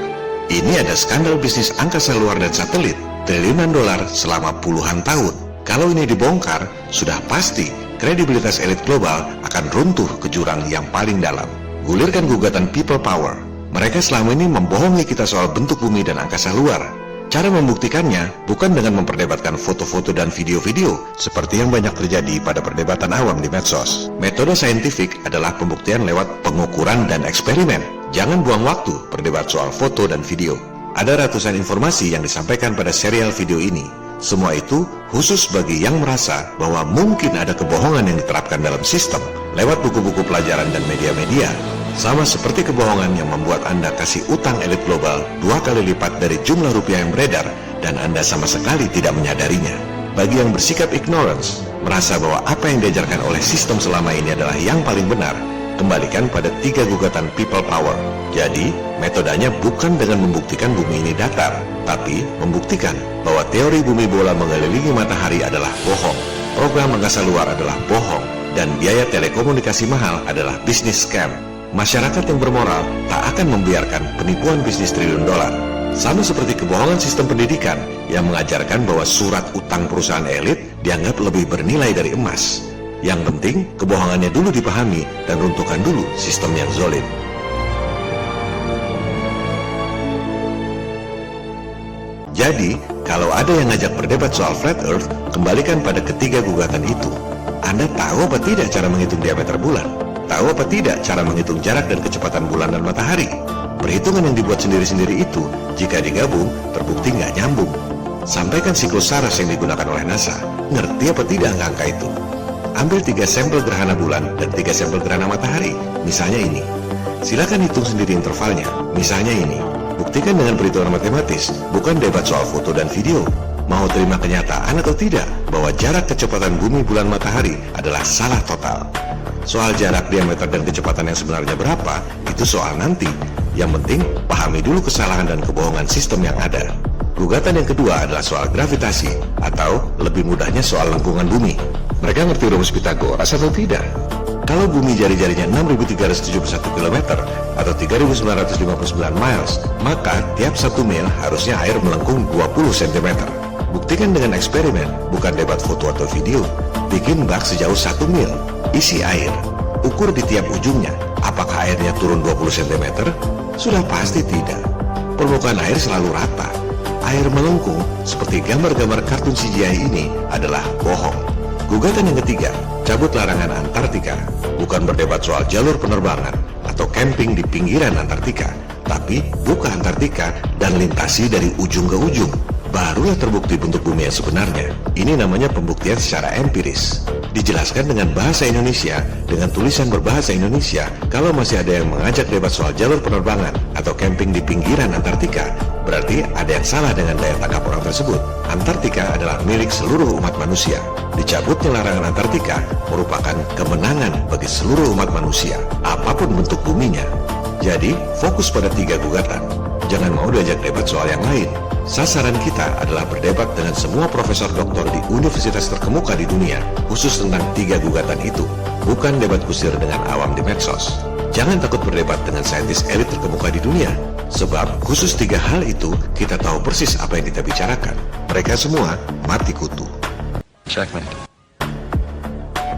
Ini ada skandal bisnis angkasa luar dan satelit, triliunan dolar selama puluhan tahun. Kalau ini dibongkar, sudah pasti kredibilitas elit global akan runtuh ke jurang yang paling dalam. Gulirkan gugatan people power. Mereka selama ini membohongi kita soal bentuk bumi dan angkasa luar. Cara membuktikannya bukan dengan memperdebatkan foto-foto dan video-video seperti yang banyak terjadi pada perdebatan awam di medsos. Metode saintifik adalah pembuktian lewat pengukuran dan eksperimen. Jangan buang waktu berdebat soal foto dan video. Ada ratusan informasi yang disampaikan pada serial video ini. Semua itu khusus bagi yang merasa bahwa mungkin ada kebohongan yang diterapkan dalam sistem lewat buku-buku pelajaran dan media-media. Sama seperti kebohongan yang membuat Anda kasih utang elit global 2 kali lipat dari jumlah rupiah yang beredar dan Anda sama sekali tidak menyadarinya. Bagi yang bersikap ignorance, merasa bahwa apa yang diajarkan oleh sistem selama ini adalah yang paling benar, kembalikan pada 3 gugatan people power. Jadi, metodenya bukan dengan membuktikan bumi ini datar, tapi membuktikan bahwa teori bumi bola mengelilingi matahari adalah bohong. program angkasa luar adalah bohong, dan biaya telekomunikasi mahal adalah bisnis scam. Masyarakat yang bermoral tak akan membiarkan penipuan bisnis triliun dolar. Sama seperti kebohongan sistem pendidikan yang mengajarkan bahwa surat utang perusahaan elit dianggap lebih bernilai dari emas. Yang penting, kebohongannya dulu dipahami dan runtuhkan dulu sistem yang zolim. Jadi, kalau ada yang ngajak berdebat soal flat earth, kembalikan pada ketiga gugatan itu. Anda tahu apa tidak cara menghitung diameter bulan? Tahu apa tidak cara menghitung jarak dan kecepatan bulan dan matahari? Perhitungan yang dibuat sendiri-sendiri itu, jika digabung, terbukti nggak nyambung. Sampaikan siklus Saras yang digunakan oleh NASA. Ngerti apa tidak angka-angka itu? Ambil 3 sampel gerhana bulan dan 3 sampel gerhana matahari. Misalnya ini. Silakan hitung sendiri intervalnya. Misalnya ini. Buktikan dengan perhitungan matematis, bukan debat soal foto dan video. Mau terima kenyataan atau tidak bahwa jarak kecepatan bumi, bulan, matahari adalah salah total. Soal jarak, diameter, dan kecepatan yang sebenarnya berapa, itu soal nanti. Yang penting, pahami dulu kesalahan dan kebohongan sistem yang ada. Gugatan yang kedua adalah soal gravitasi, atau lebih mudahnya soal lengkungan bumi. Mereka ngerti rumus Pythagoras atau tidak? Kalau bumi jari-jarinya 6.371 km atau 3.959 miles, maka tiap 1 mil harusnya air melengkung 20 cm. Buktikan dengan eksperimen, bukan debat foto atau video. Bikin bak sejauh 1 mil, isi air, ukur di tiap ujungnya. Apakah airnya turun 20 cm? Sudah pasti tidak. Permukaan air selalu rata. Air melengkung seperti gambar-gambar kartun CGI ini adalah bohong. Gugatan yang ketiga, cabut larangan Antartika, bukan berdebat soal jalur penerbangan atau camping di pinggiran Antartika, tapi buka Antartika dan lintasi dari ujung ke ujung. Barulah terbukti bentuk bumi yang sebenarnya. Ini namanya pembuktian secara empiris. Dijelaskan dengan bahasa Indonesia, dengan tulisan berbahasa Indonesia. Kalau masih ada yang mengajak debat soal jalur penerbangan atau camping di pinggiran Antartika, berarti ada yang salah dengan daya tangkap orang tersebut. Antartika adalah milik seluruh umat manusia. Dicabutnya larangan Antartika merupakan kemenangan bagi seluruh umat manusia, apapun bentuk buminya. Jadi, fokus pada 3 gugatan. Jangan mau diajak debat soal yang lain. Sasaran kita adalah berdebat dengan semua profesor doktor di universitas terkemuka di dunia, khusus tentang 3 gugatan itu, bukan debat kusir dengan awam di medsos. Jangan takut berdebat dengan saintis elit terkemuka di dunia, sebab khusus 3 hal itu kita tahu persis apa yang kita bicarakan. Mereka semua mati kutu. Checkmate.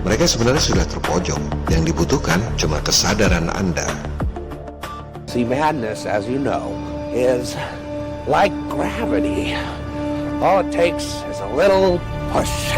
Mereka sebenarnya sudah terpojok. Yang dibutuhkan cuma kesadaran Anda. See, madness, as you know, is like gravity. All it takes is a little push.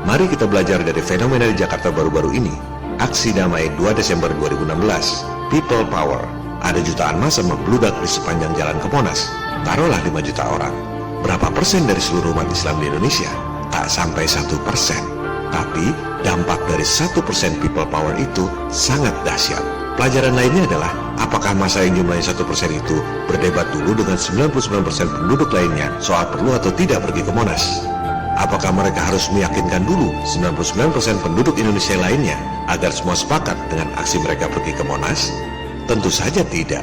Mari kita belajar dari fenomena di Jakarta baru-baru ini. Aksi damai 2 Desember 2016. People Power. Ada jutaan massa membludak di sepanjang jalan ke Monas. Taruhlah 5 juta orang. Berapa persen dari seluruh umat Islam di Indonesia? Tak sampai 1%. Tapi dampak dari 1% people power itu sangat dahsyat. Pelajaran lainnya adalah, apakah massa yang jumlahnya 1% itu berdebat dulu dengan 99% penduduk lainnya soal perlu atau tidak pergi ke Monas? Apakah mereka harus meyakinkan dulu 99% penduduk Indonesia lainnya agar semua sepakat dengan aksi mereka pergi ke Monas? Tentu saja tidak.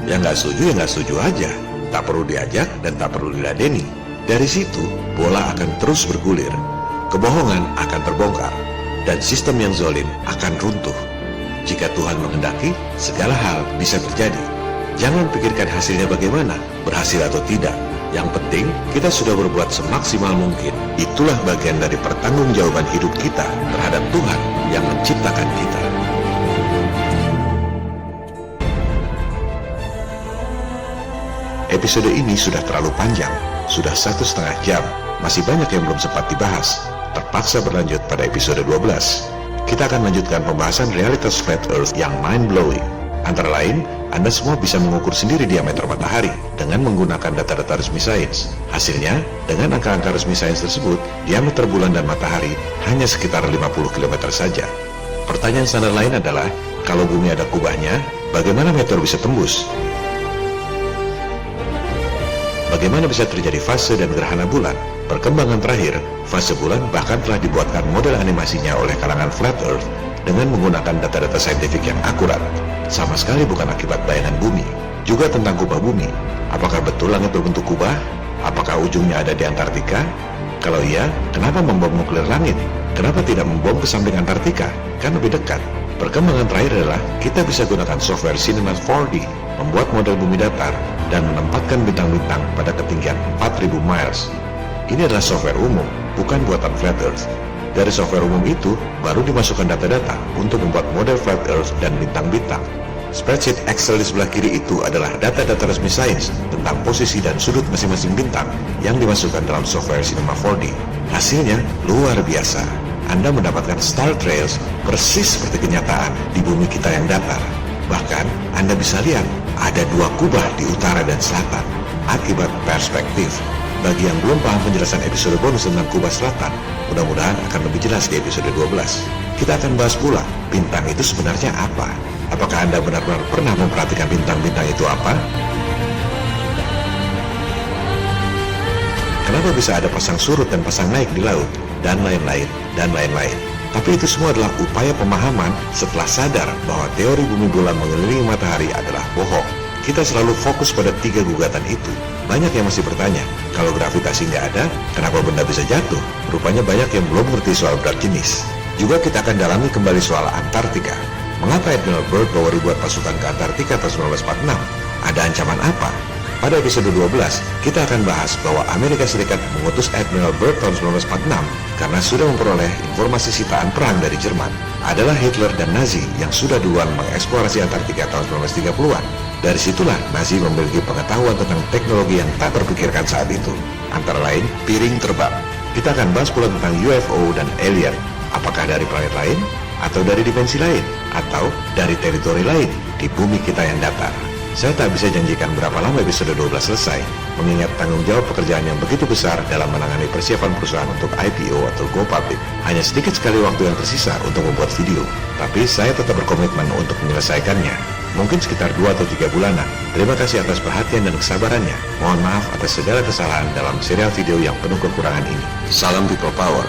Yang nggak setuju ya nggak setuju aja. Tak perlu diajak dan tak perlu diladeni. Dari situ, bola akan terus bergulir. Kebohongan akan terbongkar, dan sistem yang zalim akan runtuh. Jika Tuhan menghendaki, segala hal bisa terjadi. Jangan pikirkan hasilnya bagaimana, berhasil atau tidak. Yang penting, kita sudah berbuat semaksimal mungkin. Itulah bagian dari pertanggungjawaban hidup kita terhadap Tuhan yang menciptakan kita. Episode ini sudah terlalu panjang, sudah 1,5 jam. Masih banyak yang belum sempat dibahas. Terpaksa berlanjut pada episode 12. Kita akan lanjutkan pembahasan realitas flat earth yang mind-blowing. Antara lain, Anda semua bisa mengukur sendiri diameter matahari dengan menggunakan data-data resmi sains. Hasilnya, dengan angka-angka resmi sains tersebut, diameter bulan dan matahari hanya sekitar 50 km saja. Pertanyaan standar lain adalah, kalau bumi ada kubahnya, bagaimana meteor bisa tembus? Bagaimana bisa terjadi fase dan gerhana bulan? Perkembangan terakhir, fase bulan bahkan telah dibuatkan model animasinya oleh kalangan flat earth dengan menggunakan data-data saintifik yang akurat. Sama sekali bukan akibat bayangan bumi. Juga tentang kubah bumi. Apakah betul langit berbentuk kubah? Apakah ujungnya ada di Antartika? Kalau iya, kenapa membom nuklir langit? Kenapa tidak membom ke samping Antartika? Kan lebih dekat. Perkembangan terakhir adalah kita bisa gunakan software Cinema 4D, membuat model bumi datar, dan menempatkan bintang-bintang pada ketinggian 4.000 miles. Ini adalah software umum, bukan buatan Flat Earth. Dari software umum itu, baru dimasukkan data-data untuk membuat model Flat Earth dan bintang-bintang. Spreadsheet Excel di sebelah kiri itu adalah data-data resmi sains tentang posisi dan sudut masing-masing bintang yang dimasukkan dalam software Cinema 4D. Hasilnya luar biasa. Anda mendapatkan star trails persis seperti kenyataan di bumi kita yang datar. Bahkan, Anda bisa lihat ada 2 kubah di utara dan selatan akibat perspektif. Bagi yang belum paham penjelasan episode bonus tentang kubah selatan, mudah-mudahan akan lebih jelas di episode 12. Kita akan bahas pula, bintang itu sebenarnya apa? Apakah Anda benar-benar pernah memperhatikan bintang-bintang itu apa? Kenapa bisa ada pasang surut dan pasang naik di laut? Dan lain-lain, dan lain-lain. Tapi itu semua adalah upaya pemahaman setelah sadar bahwa teori bumi bulan mengelilingi matahari adalah bohong. Kita selalu fokus pada 3 gugatan itu. Banyak yang masih bertanya, kalau gravitasi nggak ada, kenapa benda bisa jatuh? Rupanya banyak yang belum mengerti soal berat jenis. Juga kita akan dalami kembali soal Antartika. Mengapa Admiral Byrd bawa ribuan pasukan ke Antartika tahun 1946? Ada ancaman apa? Pada episode 12, kita akan bahas bahwa Amerika Serikat mengutus Admiral Byrd tahun 1946 karena sudah memperoleh informasi sitaan perang dari Jerman. Adalah Hitler dan Nazi yang sudah duluan mengeksplorasi Antartika tahun 1930-an. Dari situlah Nazi memiliki pengetahuan tentang teknologi yang tak terpikirkan saat itu. Antara lain, piring terbang. Kita akan bahas pula tentang UFO dan alien. Apakah dari planet lain? Atau dari dimensi lain? Atau dari teritori lain di bumi kita yang datar? Saya tak bisa janjikan berapa lama episode 12 selesai, mengingat tanggung jawab pekerjaan yang begitu besar dalam menangani persiapan perusahaan untuk IPO atau go public. Hanya sedikit sekali waktu yang tersisa untuk membuat video, tapi saya tetap berkomitmen untuk menyelesaikannya. Mungkin sekitar 2 atau 3 bulanan. Terima kasih atas perhatian dan kesabarannya. Mohon maaf atas segala kesalahan dalam serial video yang penuh kekurangan ini. Salam People Power.